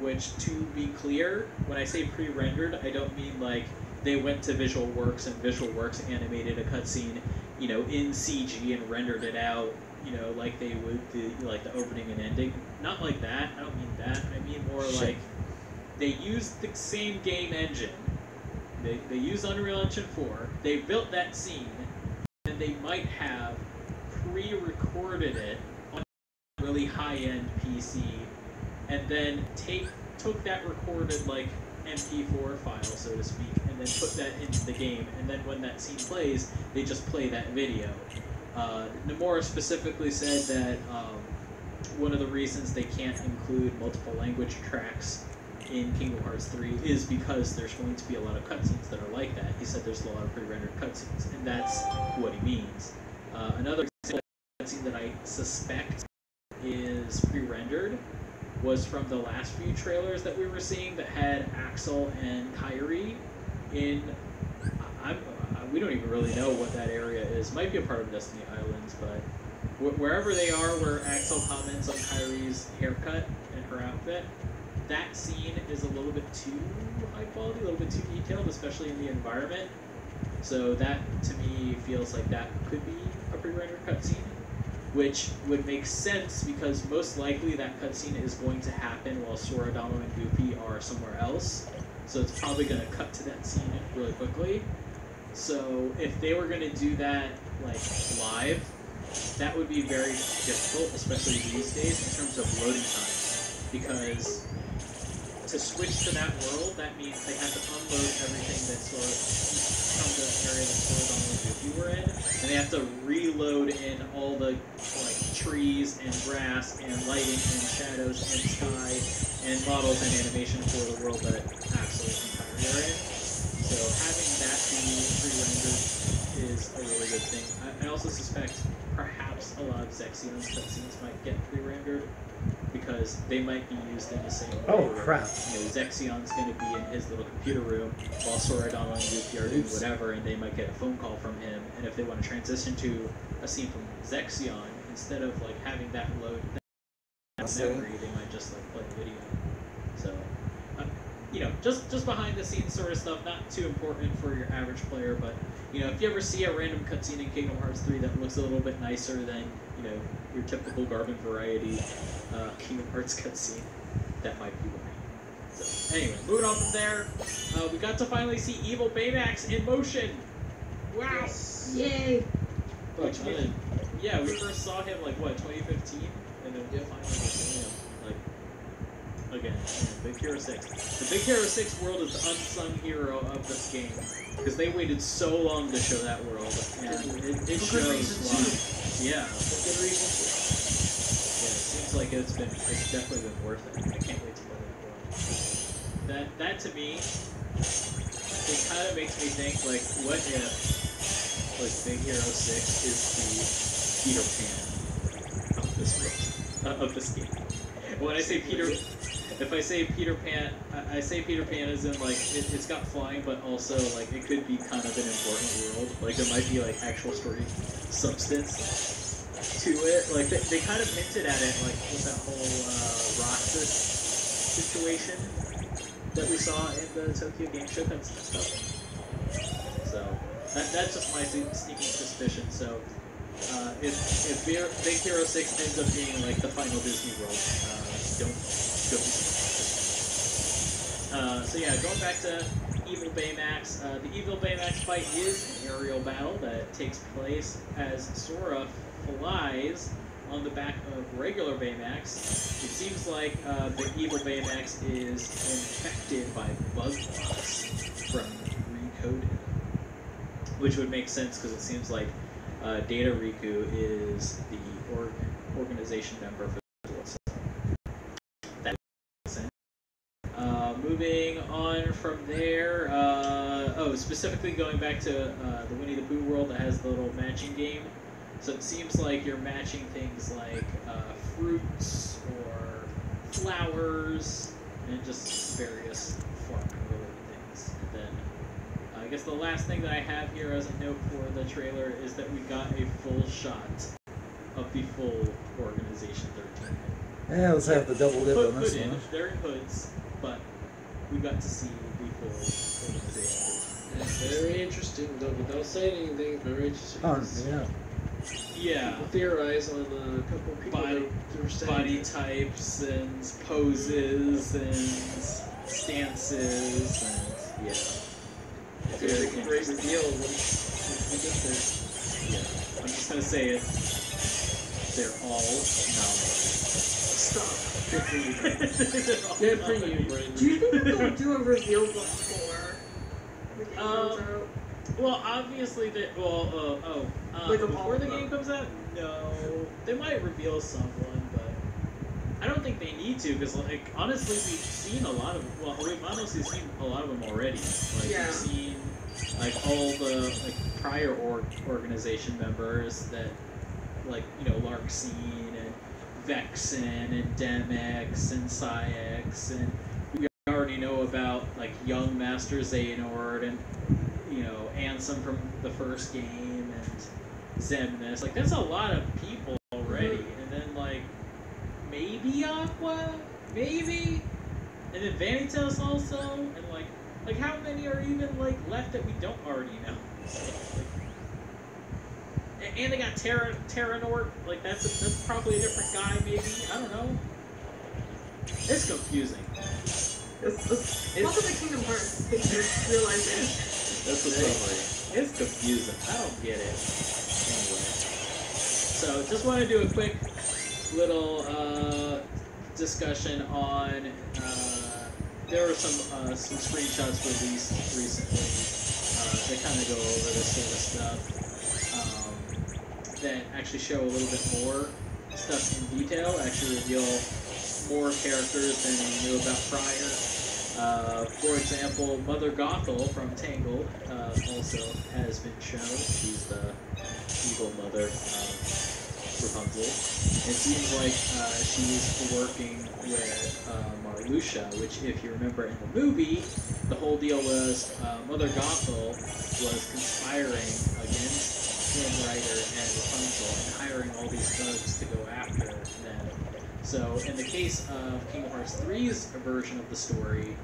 Which, to be clear, when I say pre-rendered, I don't mean like they went to VisualWorks and VisualWorks animated a cutscene, in CG and rendered it out, like they would like the opening and ending. Not like that. I don't mean that. I mean more like they used the same game engine. They used Unreal Engine 4. They built that scene, and they might have pre-recorded it on a really high-end PC, and then took that recorded like MP4 file, so to speak, and then put that into the game, and then when that scene plays, they just play that video. Nomura specifically said that one of the reasons they can't include multiple language tracks in Kingdom Hearts 3 is because there's going to be a lot of cutscenes that are like that. He said there's a lot of pre-rendered cutscenes, and that's what he means. Another cutscene that I suspect is pre-rendered was from the last few trailers that we were seeing that had Axel and Kyrie in. We don't even really know what that area is. Might be a part of Destiny Islands, but wherever they are, where Axel comments on Kyrie's haircut and her outfit, that scene is a little bit too high quality, a little bit too detailed, especially in the environment. So that, to me, feels like that could be a pre-rendered cutscene. Which would make sense because most likely that cutscene is going to happen while Sora, Donald, and Goofy are somewhere else. So it's probably going to cut to that scene really quickly. So if they were going to do that live, that would be very difficult, especially these days, in terms of loading times. Because to switch to that world, that means they have to unload everything that's from the area that Sora, Donald, and Goofy were in, and they have to reload in all the trees and grass and lighting and shadows and sky and models and animation for the world that Axel and Kyrie are in. So having that be pre-rendered is a really good thing. I also suspect perhaps a lot of Zexion's cutscenes might get pre-rendered because they might be used in the same way. Oh crap! Zexion's going to be in his little computer room while Sora, Donald, and Goofy are doing whatever, and they might get a phone call from him. And if they want to transition to a scene from Zexion, instead of having that load that memory, they might just play the video. So, just behind the scenes sort of stuff, not too important for your average player, but if you ever see a random cutscene in Kingdom Hearts 3 that looks a little bit nicer than your typical Garden Variety Kingdom Hearts cutscene, that might be why. So anyway, moving on from there, we got to finally see Evil Baymax in motion. Wow! Yes. Yay! Yeah, we first saw him 2015, and then finally seeing him again. Big Hero 6. The Big Hero 6 world is the unsung hero of this game because they waited so long to show that world, and it shows why. Yeah. For good reason. Yeah, it seems like it's definitely been worth it. I can't wait to play that world. That to me, it kind of makes me think what if Big Hero 6 is the Peter Pan of this world, of this game. When I say if I say Peter Pan, I say Peter Pan as in it's got flying, but also it could be kind of an important world. There might be actual story substance to it. They kind of hinted at it with that whole Roxas situation that we saw in the Tokyo Game Show and stuff. So that's just my sneaking suspicion. So if Big Hero 6 ends up being the final Disney World, don't be surprised. So yeah, going back to Evil Baymax, the Evil Baymax fight is an aerial battle that takes place as Sora flies on the back of regular Baymax. It seems like the Evil Baymax is infected by bug bots from Recoded, which would make sense because it seems like Data Riku is the organization member for the world. So that makes sense. Moving on from there, specifically going back to the Winnie the Pooh world that has the little matching game. So it seems like you're matching things like fruits or flowers and just various farming-related things. And then I guess the last thing that I have here as a note for the trailer is that we got a full shot of the full Organization 13. Yeah, let's have the double dip on this one. They're in hoods, but we got to see the full Organization 13. It's very interesting, though. Without saying anything, it's very interesting. Oh, yeah. Yeah. People theorize on a couple of people body types and poses and stances and yeah. It's going to make a great reveal once we get there. Yeah. I'm just gonna say it. They're all Stop. Good for you, Brandon. Good for you, Brandon. Do you think they'll do a reveal before the game comes out? Well, obviously, Like before the game comes out, no. They might reveal someone, but I don't think they need to, because, like, honestly, we've seen a lot of, we've honestly seen a lot of them already. Like, Yeah. we've seen, like, all the, like, prior organization members that, like, you know, Larxene and Vexen and Demix and Syx, and we already know about, like, young Master Xehanort and, you know, Ansem from the first game and Xemnas. Like, that's a lot of people already. And then, like, maybe Aqua? Maybe? And then Vanitas also? And, like how many are even, like, left that we don't already know? And they got Terranort. Like, that's probably a different guy, maybe. I don't know. It's confusing. It's welcome to Kingdom Hearts. Pictures realizing. That's the summary. It's confusing. I don't get it. Anyway. So, just want to do a quick little discussion on. There were some screenshots released recently that kind of go over this sort of stuff. That actually show a little bit more stuff in detail. Actually reveal more characters than we knew about prior. For example, Mother Gothel from Tangled also has been shown. She's the evil mother of Rapunzel. It seems like she's working with Marluxia, which, if you remember in the movie, the whole deal was Mother Gothel was conspiring against Rider and Rapunzel and hiring all these thugs to go after them. So, in the case of Kingdom Hearts 3's version of the story,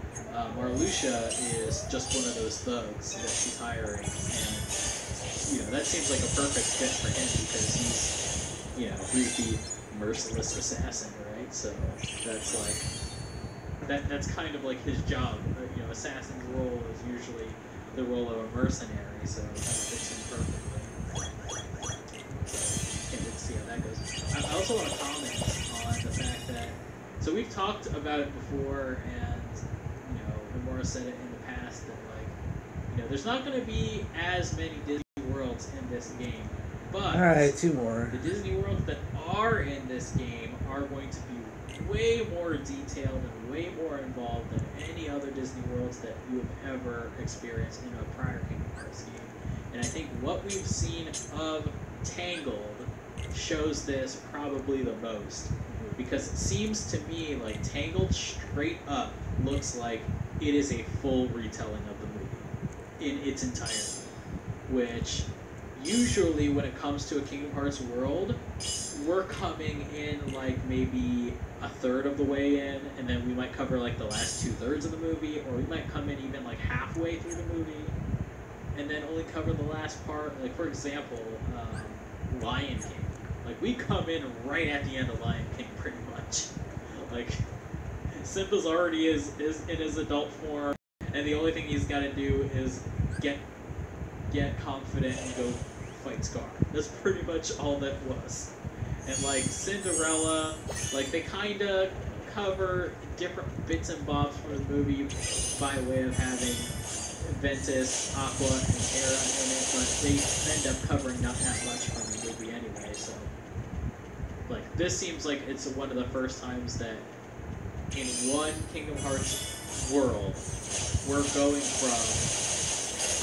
Marluxia is just one of those thugs that she's hiring, and, you know, that seems like a perfect fit for him because he's, you know, he's the merciless assassin, right? So, that's like, that's kind of like his job. You know, assassin's role is usually the role of a mercenary, so that fits him perfectly. Can't wait to see how that goes. I also want to comment on the fact that, so we've talked about it before, and, you know, Nomura said it in the past, that, like, you know, there's not going to be as many Disney worlds in this game, but Alright, two more. the Disney worlds that are in this game are going to be way more detailed and way more involved than any other Disney worlds that you have ever experienced in a prior Kingdom Hearts game. And I think what we've seen of Tangled shows this probably the most, because it seems to me like Tangled straight up looks like it is a full retelling of the movie in its entirety, which usually when it comes to a Kingdom Hearts world, we're coming in like maybe a third of the way in, and then we might cover like the last 2/3 of the movie, or we might come in even like halfway through the movie and then only cover the last part. Like, for example, Lion King. Like, we come in right at the end of Lion King, pretty much. Like, Simba's already is in his adult form, and the only thing he's got to do is get confident and go fight Scar. That's pretty much all that was. And, like, Cinderella, like, they kind of cover different bits and bobs from the movie by way of having Ventus, Aqua, and Hera in it, but they end up covering not that much from the movie anyway, so, like, this seems like it's one of the first times that in one Kingdom Hearts world, we're going from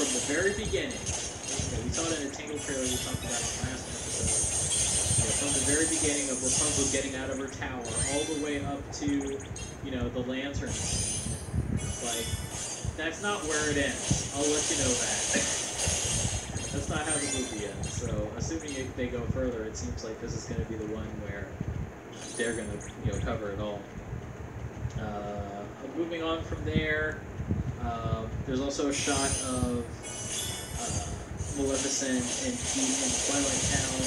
the very beginning. You know, we saw it in the Tangled trailer, we talked about it last So, from the very beginning of Rapunzel getting out of her tower, all the way up to, the lantern scene. Like, that's not where it ends. I'll let you know that. That's not how the movie ends. So, assuming they go further, it seems like this is going to be the one where they're going to, cover it all. Moving on from there, there's also a shot of Maleficent and Pete in Twilight Town,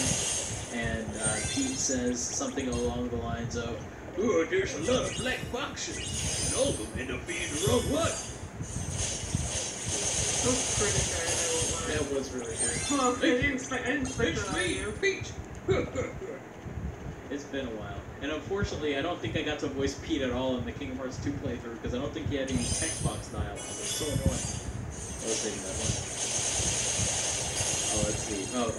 and Pete says something along the lines of, "Oh, there's a lot of black boxes, and all of them end up being the wrong one." So pretty good, I won't lie. That was really good. Oh, I didn't expect that out of you. Pete! It's been a while. And unfortunately, I don't think I got to voice Pete at all in the Kingdom Hearts 2 playthrough, because I don't think he had any text box dialogue. It was so annoying. I was thinking that one. Oh, let's see. Oh,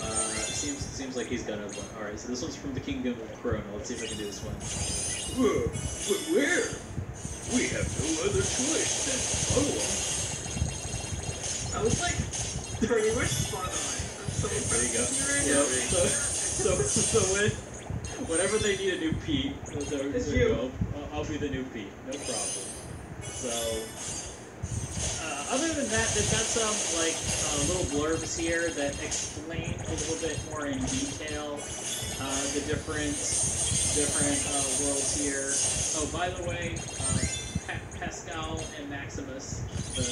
seems like he's got a one. Alright, so this one's from the Kingdom of Corona. Let's see if I can do this one. Whoa, but where? We have no other choice than to follow him. I was like, pretty much spot on. I'm so There you go. impressed with you right now. So whenever they need a new Pete, It's you. I'll be the new Pete, no problem. So, other than that, they've got some little blurbs here that explain a little bit more in detail the different worlds here. Oh, by the way, Pascal and Maximus, the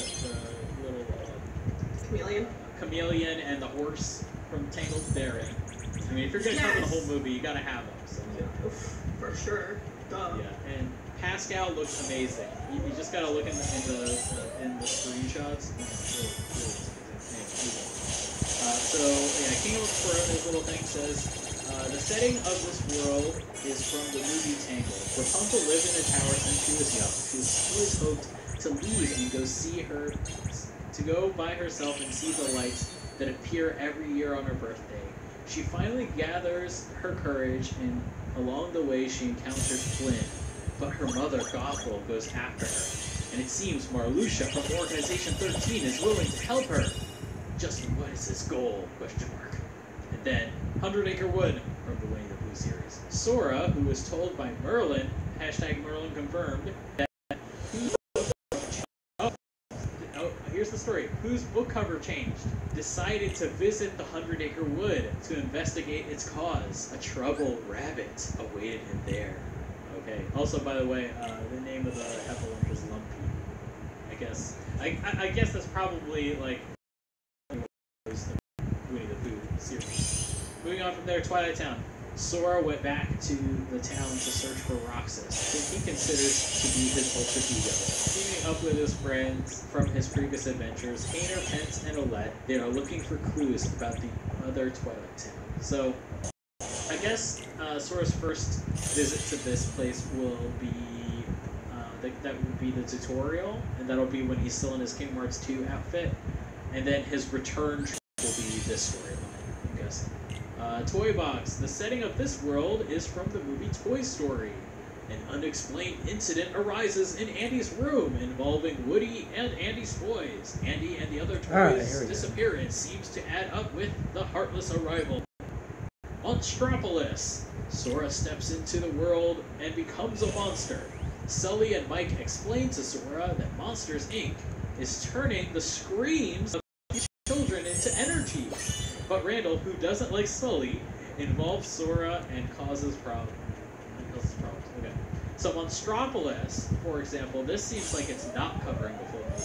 little chameleon and the horse from Tangled, they're in. I mean, if you're going to cover the whole movie, you got to have them. So. Yeah, for sure. Duh. Yeah, and Pascal looks amazing. You just got to look in the screenshots. Kingdom of Corona's little thing says, the setting of this world is from the movie Tangled. Rapunzel lived in a tower since she was young. She always hoped to leave and go by herself and see the lights that appear every year on her birthday. She finally gathers her courage, and along the way she encounters Flynn, but her mother, Gothel, goes after her, and it seems Marluxia from Organization 13 is willing to help her. Just what is his goal? ? And then, 100 Acre Wood from the Winnie the Pooh series. Sora, who was told by Merlin, #Merlin confirmed, that here's the story. Whose book cover changed? Decided to visit the 100 Acre Wood to investigate its cause. A troubled rabbit awaited him there. Okay. Also, by the way, the name of the heffalump is Lumpy. I guess. I guess that's probably like the Winnie the Pooh series. Moving on from there, Twilight Town. Sora went back to the town to search for Roxas, whom he considers to be his alter ego. Teaming up with his friends from his previous adventures, Hayner, Pence, and Olette, they are looking for clues about the other Twilight Town. So, I guess Sora's first visit to this place will be, that would be the tutorial, and that'll be when he's still in his Kingdom Hearts 2 outfit, and then his return trip will be this storyline, I'm guessing. Toy Box. The setting of this world is from the movie Toy Story. An unexplained incident arises in Andy's room involving Woody and Andy's toys. Andy and the other toys' disappearance seems to add up with the Heartless arrival. Monstropolis. Sora steps into the world and becomes a monster. Sully and Mike explain to Sora that Monsters, Inc. is turning the screams of children into energy. But Randall, who doesn't like Sully, involves Sora and causes problems. Okay. So Monstropolis, for example, this seems like it's not covering the full movie.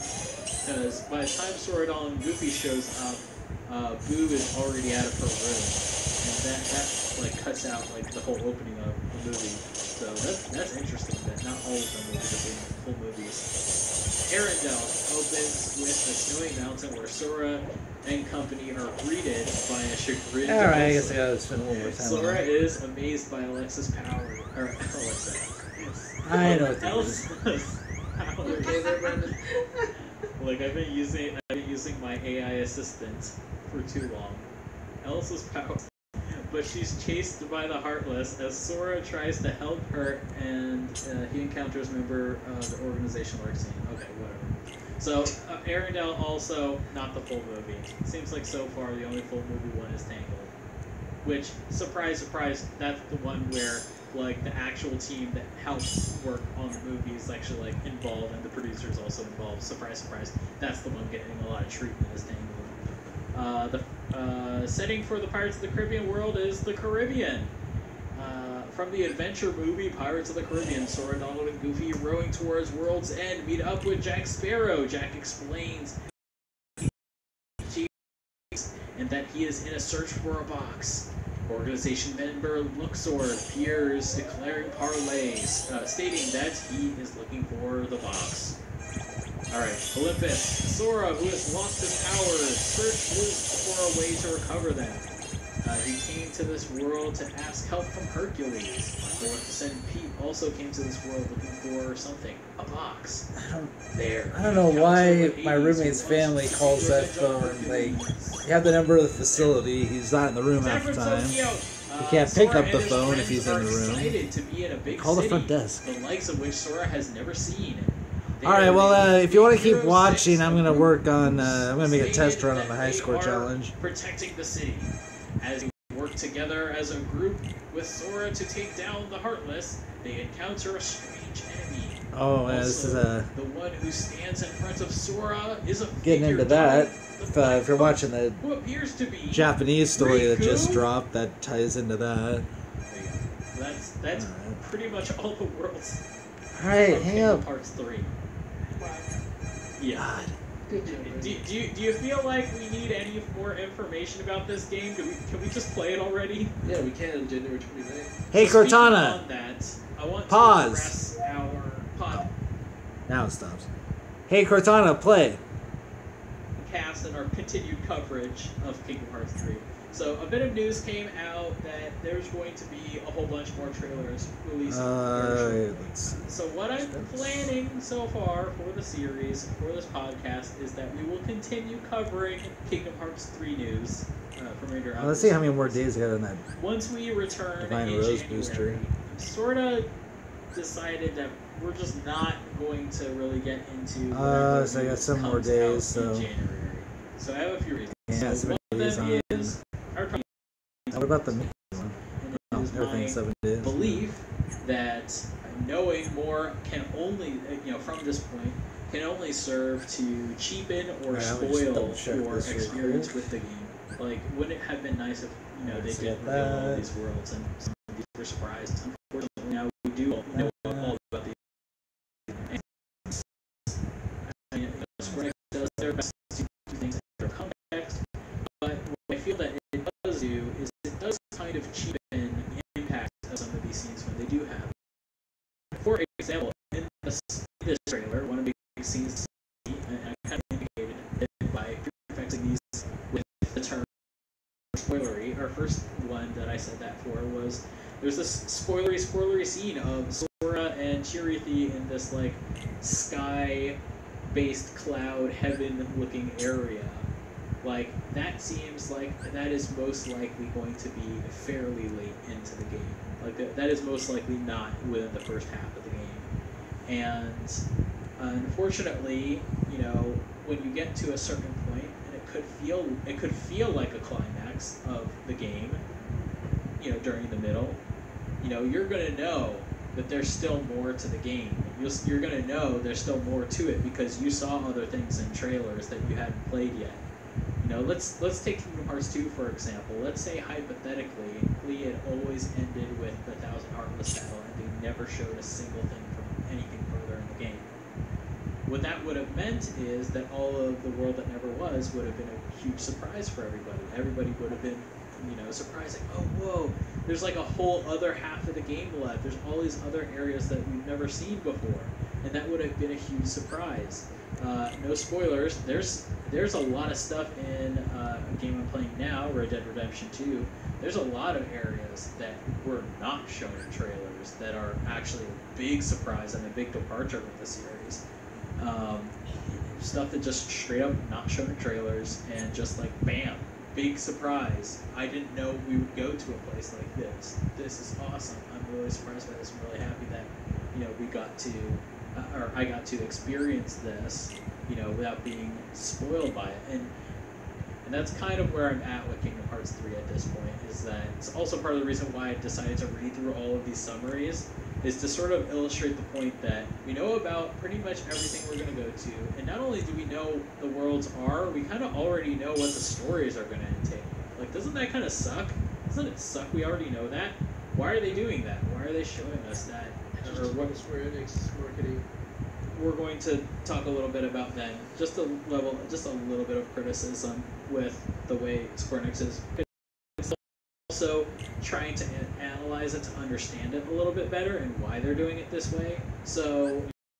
Because by the time Sora Doll and Goofy shows up, Boo is already out of her room. And that cuts out the whole opening of the movie. So that's interesting that not all of them will be full movies. Arendelle opens with a snowy mountain where Sora and company are greeted by a chagrined Alright, I guess I gotta spend a little more time. Sora is amazed by Alexa's power. Or Alexa. I know what Elsa's power. Okay, there, Brendan. Like I've been using my AI assistant for too long. Elsa's power. But she's chased by the Heartless as Sora tries to help her, and he encounters a member of the Organization 13. Okay, whatever. So, Arendelle also not the full movie. Seems like so far the only full movie one is Tangled. which, surprise, surprise, that's the one where like the actual team that helps work on the movie is actually like involved, and the producer's also involved. Surprise, surprise, that's the one getting a lot of treatment as Tangled. The setting for the Pirates of the Caribbean world is the Caribbean. From the adventure movie Pirates of the Caribbean, Sora, Donald, and Goofy rowing towards World's End meet up with Jack Sparrow. Jack explains and that he is in a search for a box. Organization member Luxor appears declaring parlays, stating that he is looking for the box. Alright, Olympus. Sora, who has lost his powers, searches for a way to recover them. He came to this world to ask help from Hercules. The Maleficent Pete also came to this world looking for something, a box. I don't know why my roommate's family calls that phone. Like, you have the number of the facility. He's not in the room half the time. He can't pick up the phone if he's in the room. Call the front desk. The likes of which Sora has never seen. Alright, well, if you want to keep watching, I'm going to work on, I'm going to make a test run on the high score challenge. Protecting the city. As they work together as a group with Sora to take down the Heartless, they encounter a strange enemy. Oh, yeah, this is a... The one who stands in front of Sora is a getting into that. If you're watching the who appears to be Japanese story that just Riku. dropped, that ties into that. That's pretty much all the worlds. Alright, hang up. Parts 3. Wow. Yeah. God. Good job, Do you feel like we need any more information about this game? Can we just play it already? Yeah, we can, January 29th. Hey, Speaking Cortana! on that, I want Pause. to address our Now it stops. Hey, Cortana, play. podcast and our continued coverage of Kingdom Hearts 3. So a bit of news came out that there's going to be a whole bunch more trailers released. Let's see. So what I'm planning so far for the series, for this podcast, is that we will continue covering Kingdom Hearts 3 news from Ranger. Let's see how many more days we got on that. Once we return Divine in Rose January, booster. sort of decided that we're just not going to really get into. So I got some more days. So in January. So I have a few reasons. yeah, So 7 one days of on. them is our What about the main one? Oh, is everything's my 7 days. belief that knowing more can only, from this point, can only serve to cheapen or Right, let me just spoil double-check your this real experience quick. with the game. Like, wouldn't it have been nice if they Let's did get reveal all that. these worlds and some of these were surprised? Unfortunately, now we do know all about these. I mean, Square does their best to do things in their context, but what I feel that it does do is it does kind of cheapen the impact of some of these scenes when they do happen. For example, in this trailer, one of the big scenes, and I kind of indicated it by prefixing these with the term spoilery. Our first one that I said that for was there's this spoilery scene of Sora and Chirithy in this like sky-based cloud heaven-looking area. Like, that seems like that is most likely going to be fairly late into the game. Like, that is most likely not within the first half of the game. And unfortunately, when you get to a certain point, and it could feel like a climax of the game, during the middle, you're gonna know that there's still more to the game. You're gonna know there's still more to it because you saw other things in trailers that you hadn't played yet. Let's take Kingdom Hearts 2 for example. Let's say hypothetically, it always ended with the Thousand Heartless battle, and they never showed a single thing from anything further in the game. What that would have meant is that all of the world that never was would have been a huge surprise for everybody. Everybody would have been, surprised, like, oh, whoa, there's like a whole other half of the game left. There's all these other areas that we've never seen before, and that would have been a huge surprise. No spoilers. There's a lot of stuff in a game I'm playing now, Red Dead Redemption 2. There's a lot of areas that were not shown in trailers that are actually a big surprise and a big departure with the series. Stuff that just straight up not shown in trailers and just like bam, big surprise. I didn't know we would go to a place like this. This is awesome. I'm really surprised by this. I'm really happy that we got to, or I got to experience this, without being spoiled by it. And And that's kind of where I'm at with Kingdom Hearts 3 at this point, is that it's also part of the reason why I decided to read through all of these summaries, is to sort of illustrate the point that we know about pretty much everything we're going to go to, and not only do we know the worlds are, we kind of already know what the stories are going to entail. Like, doesn't that kind of suck? Doesn't it suck we already know that? Why are they doing that? Why are they showing us that? Or what Square Enix marketing. we're going to talk a little bit about then, just a little bit of criticism with the way Square Enix is. Also trying to analyze it to understand it a little bit better and why they're doing it this way. So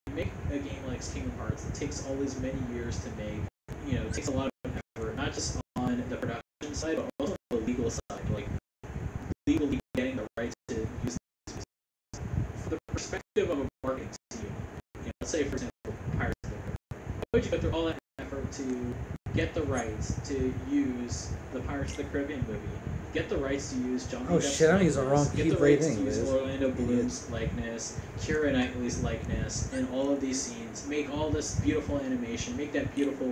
you make a game like Kingdom Hearts that takes all these many years to make. You know, it takes a lot of effort, not just on the production side, but also on the legal side, like legally getting the right to use this. From the perspective of a marketing team, you know, let's say for example, Pirates of the Caribbean. Why would you go through all that effort to get the rights to use the Pirates of the Caribbean movie? Get the rights to use John. Oh shit! I'm using the wrong Get the keyblade rights to thing. use Orlando Bloom's likeness, Keira Knightley's likeness, and all of these scenes. Make all this beautiful animation. Make that beautiful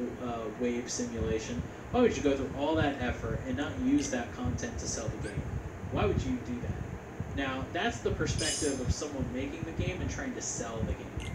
wave simulation. Why would you go through all that effort and not use that content to sell the game? Why would you do that? Now, that's the perspective of someone making the game and trying to sell the game.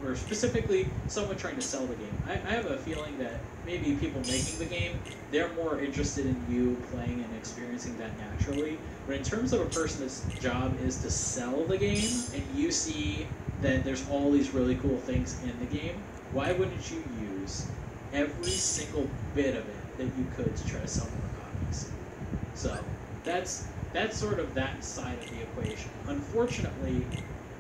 Or specifically, someone trying to sell the game. I have a feeling that maybe people making the game, they're more interested in you playing and experiencing that naturally. But in terms of a person that's job is to sell the game, and you see that there's all these really cool things in the game, why wouldn't you use every single bit of it that you could to try to sell more copies? So, that's sort of that side of the equation. Unfortunately,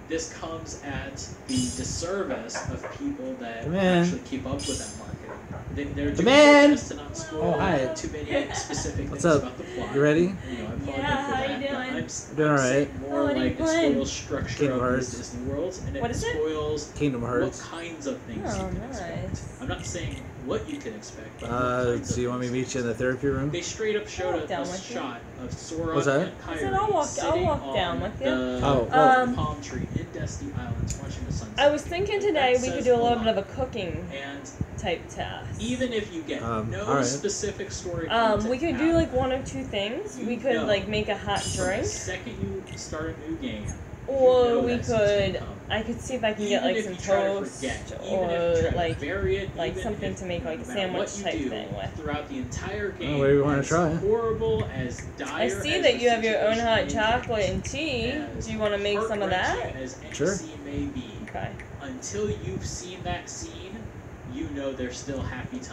this comes at the disservice of people that actually keep up with that marketing. They're doing their best to not spoil too many specific things about the plot. You ready? You know, I apologize Yeah, for how that. you doing? I'm doing alright. more like it spoils structure Kingdom of Hearts. these Disney worlds, and What it is it? spoils Kingdom Hearts. what kinds of things you Oh, can expect. nice. I'm not saying what you can expect, but what kinds So of you want me to things meet you in the therapy room? They straight up showed I'll walk down a with you. shot of Sora What's that? and I Kyrie said I'll walk sitting down on with you. the Oh, palm tree in Dusty Islands watching the sunset. I was thinking today That we could says do a a little bit lot. of a cooking And type task. even if you get no alright. specific story content We could out do of like it, one or two things. you We could know like make a hot from drink, the second you start a new game, or you know we that season's could. gonna come. I could see if I can Even get like if some you try to toast, forget, even if you or try to like vary it, even something if, to make like a no matter sandwich what you type do thing with. throughout the entire game, what do you want to as try? horrible, as dire I see as that the you have your own situation hot may chocolate get, and tea. as Do you want to make some of that? heart-wrenching as any Sure. scene may be, Okay. until you've seen that scene, you know there's still happy times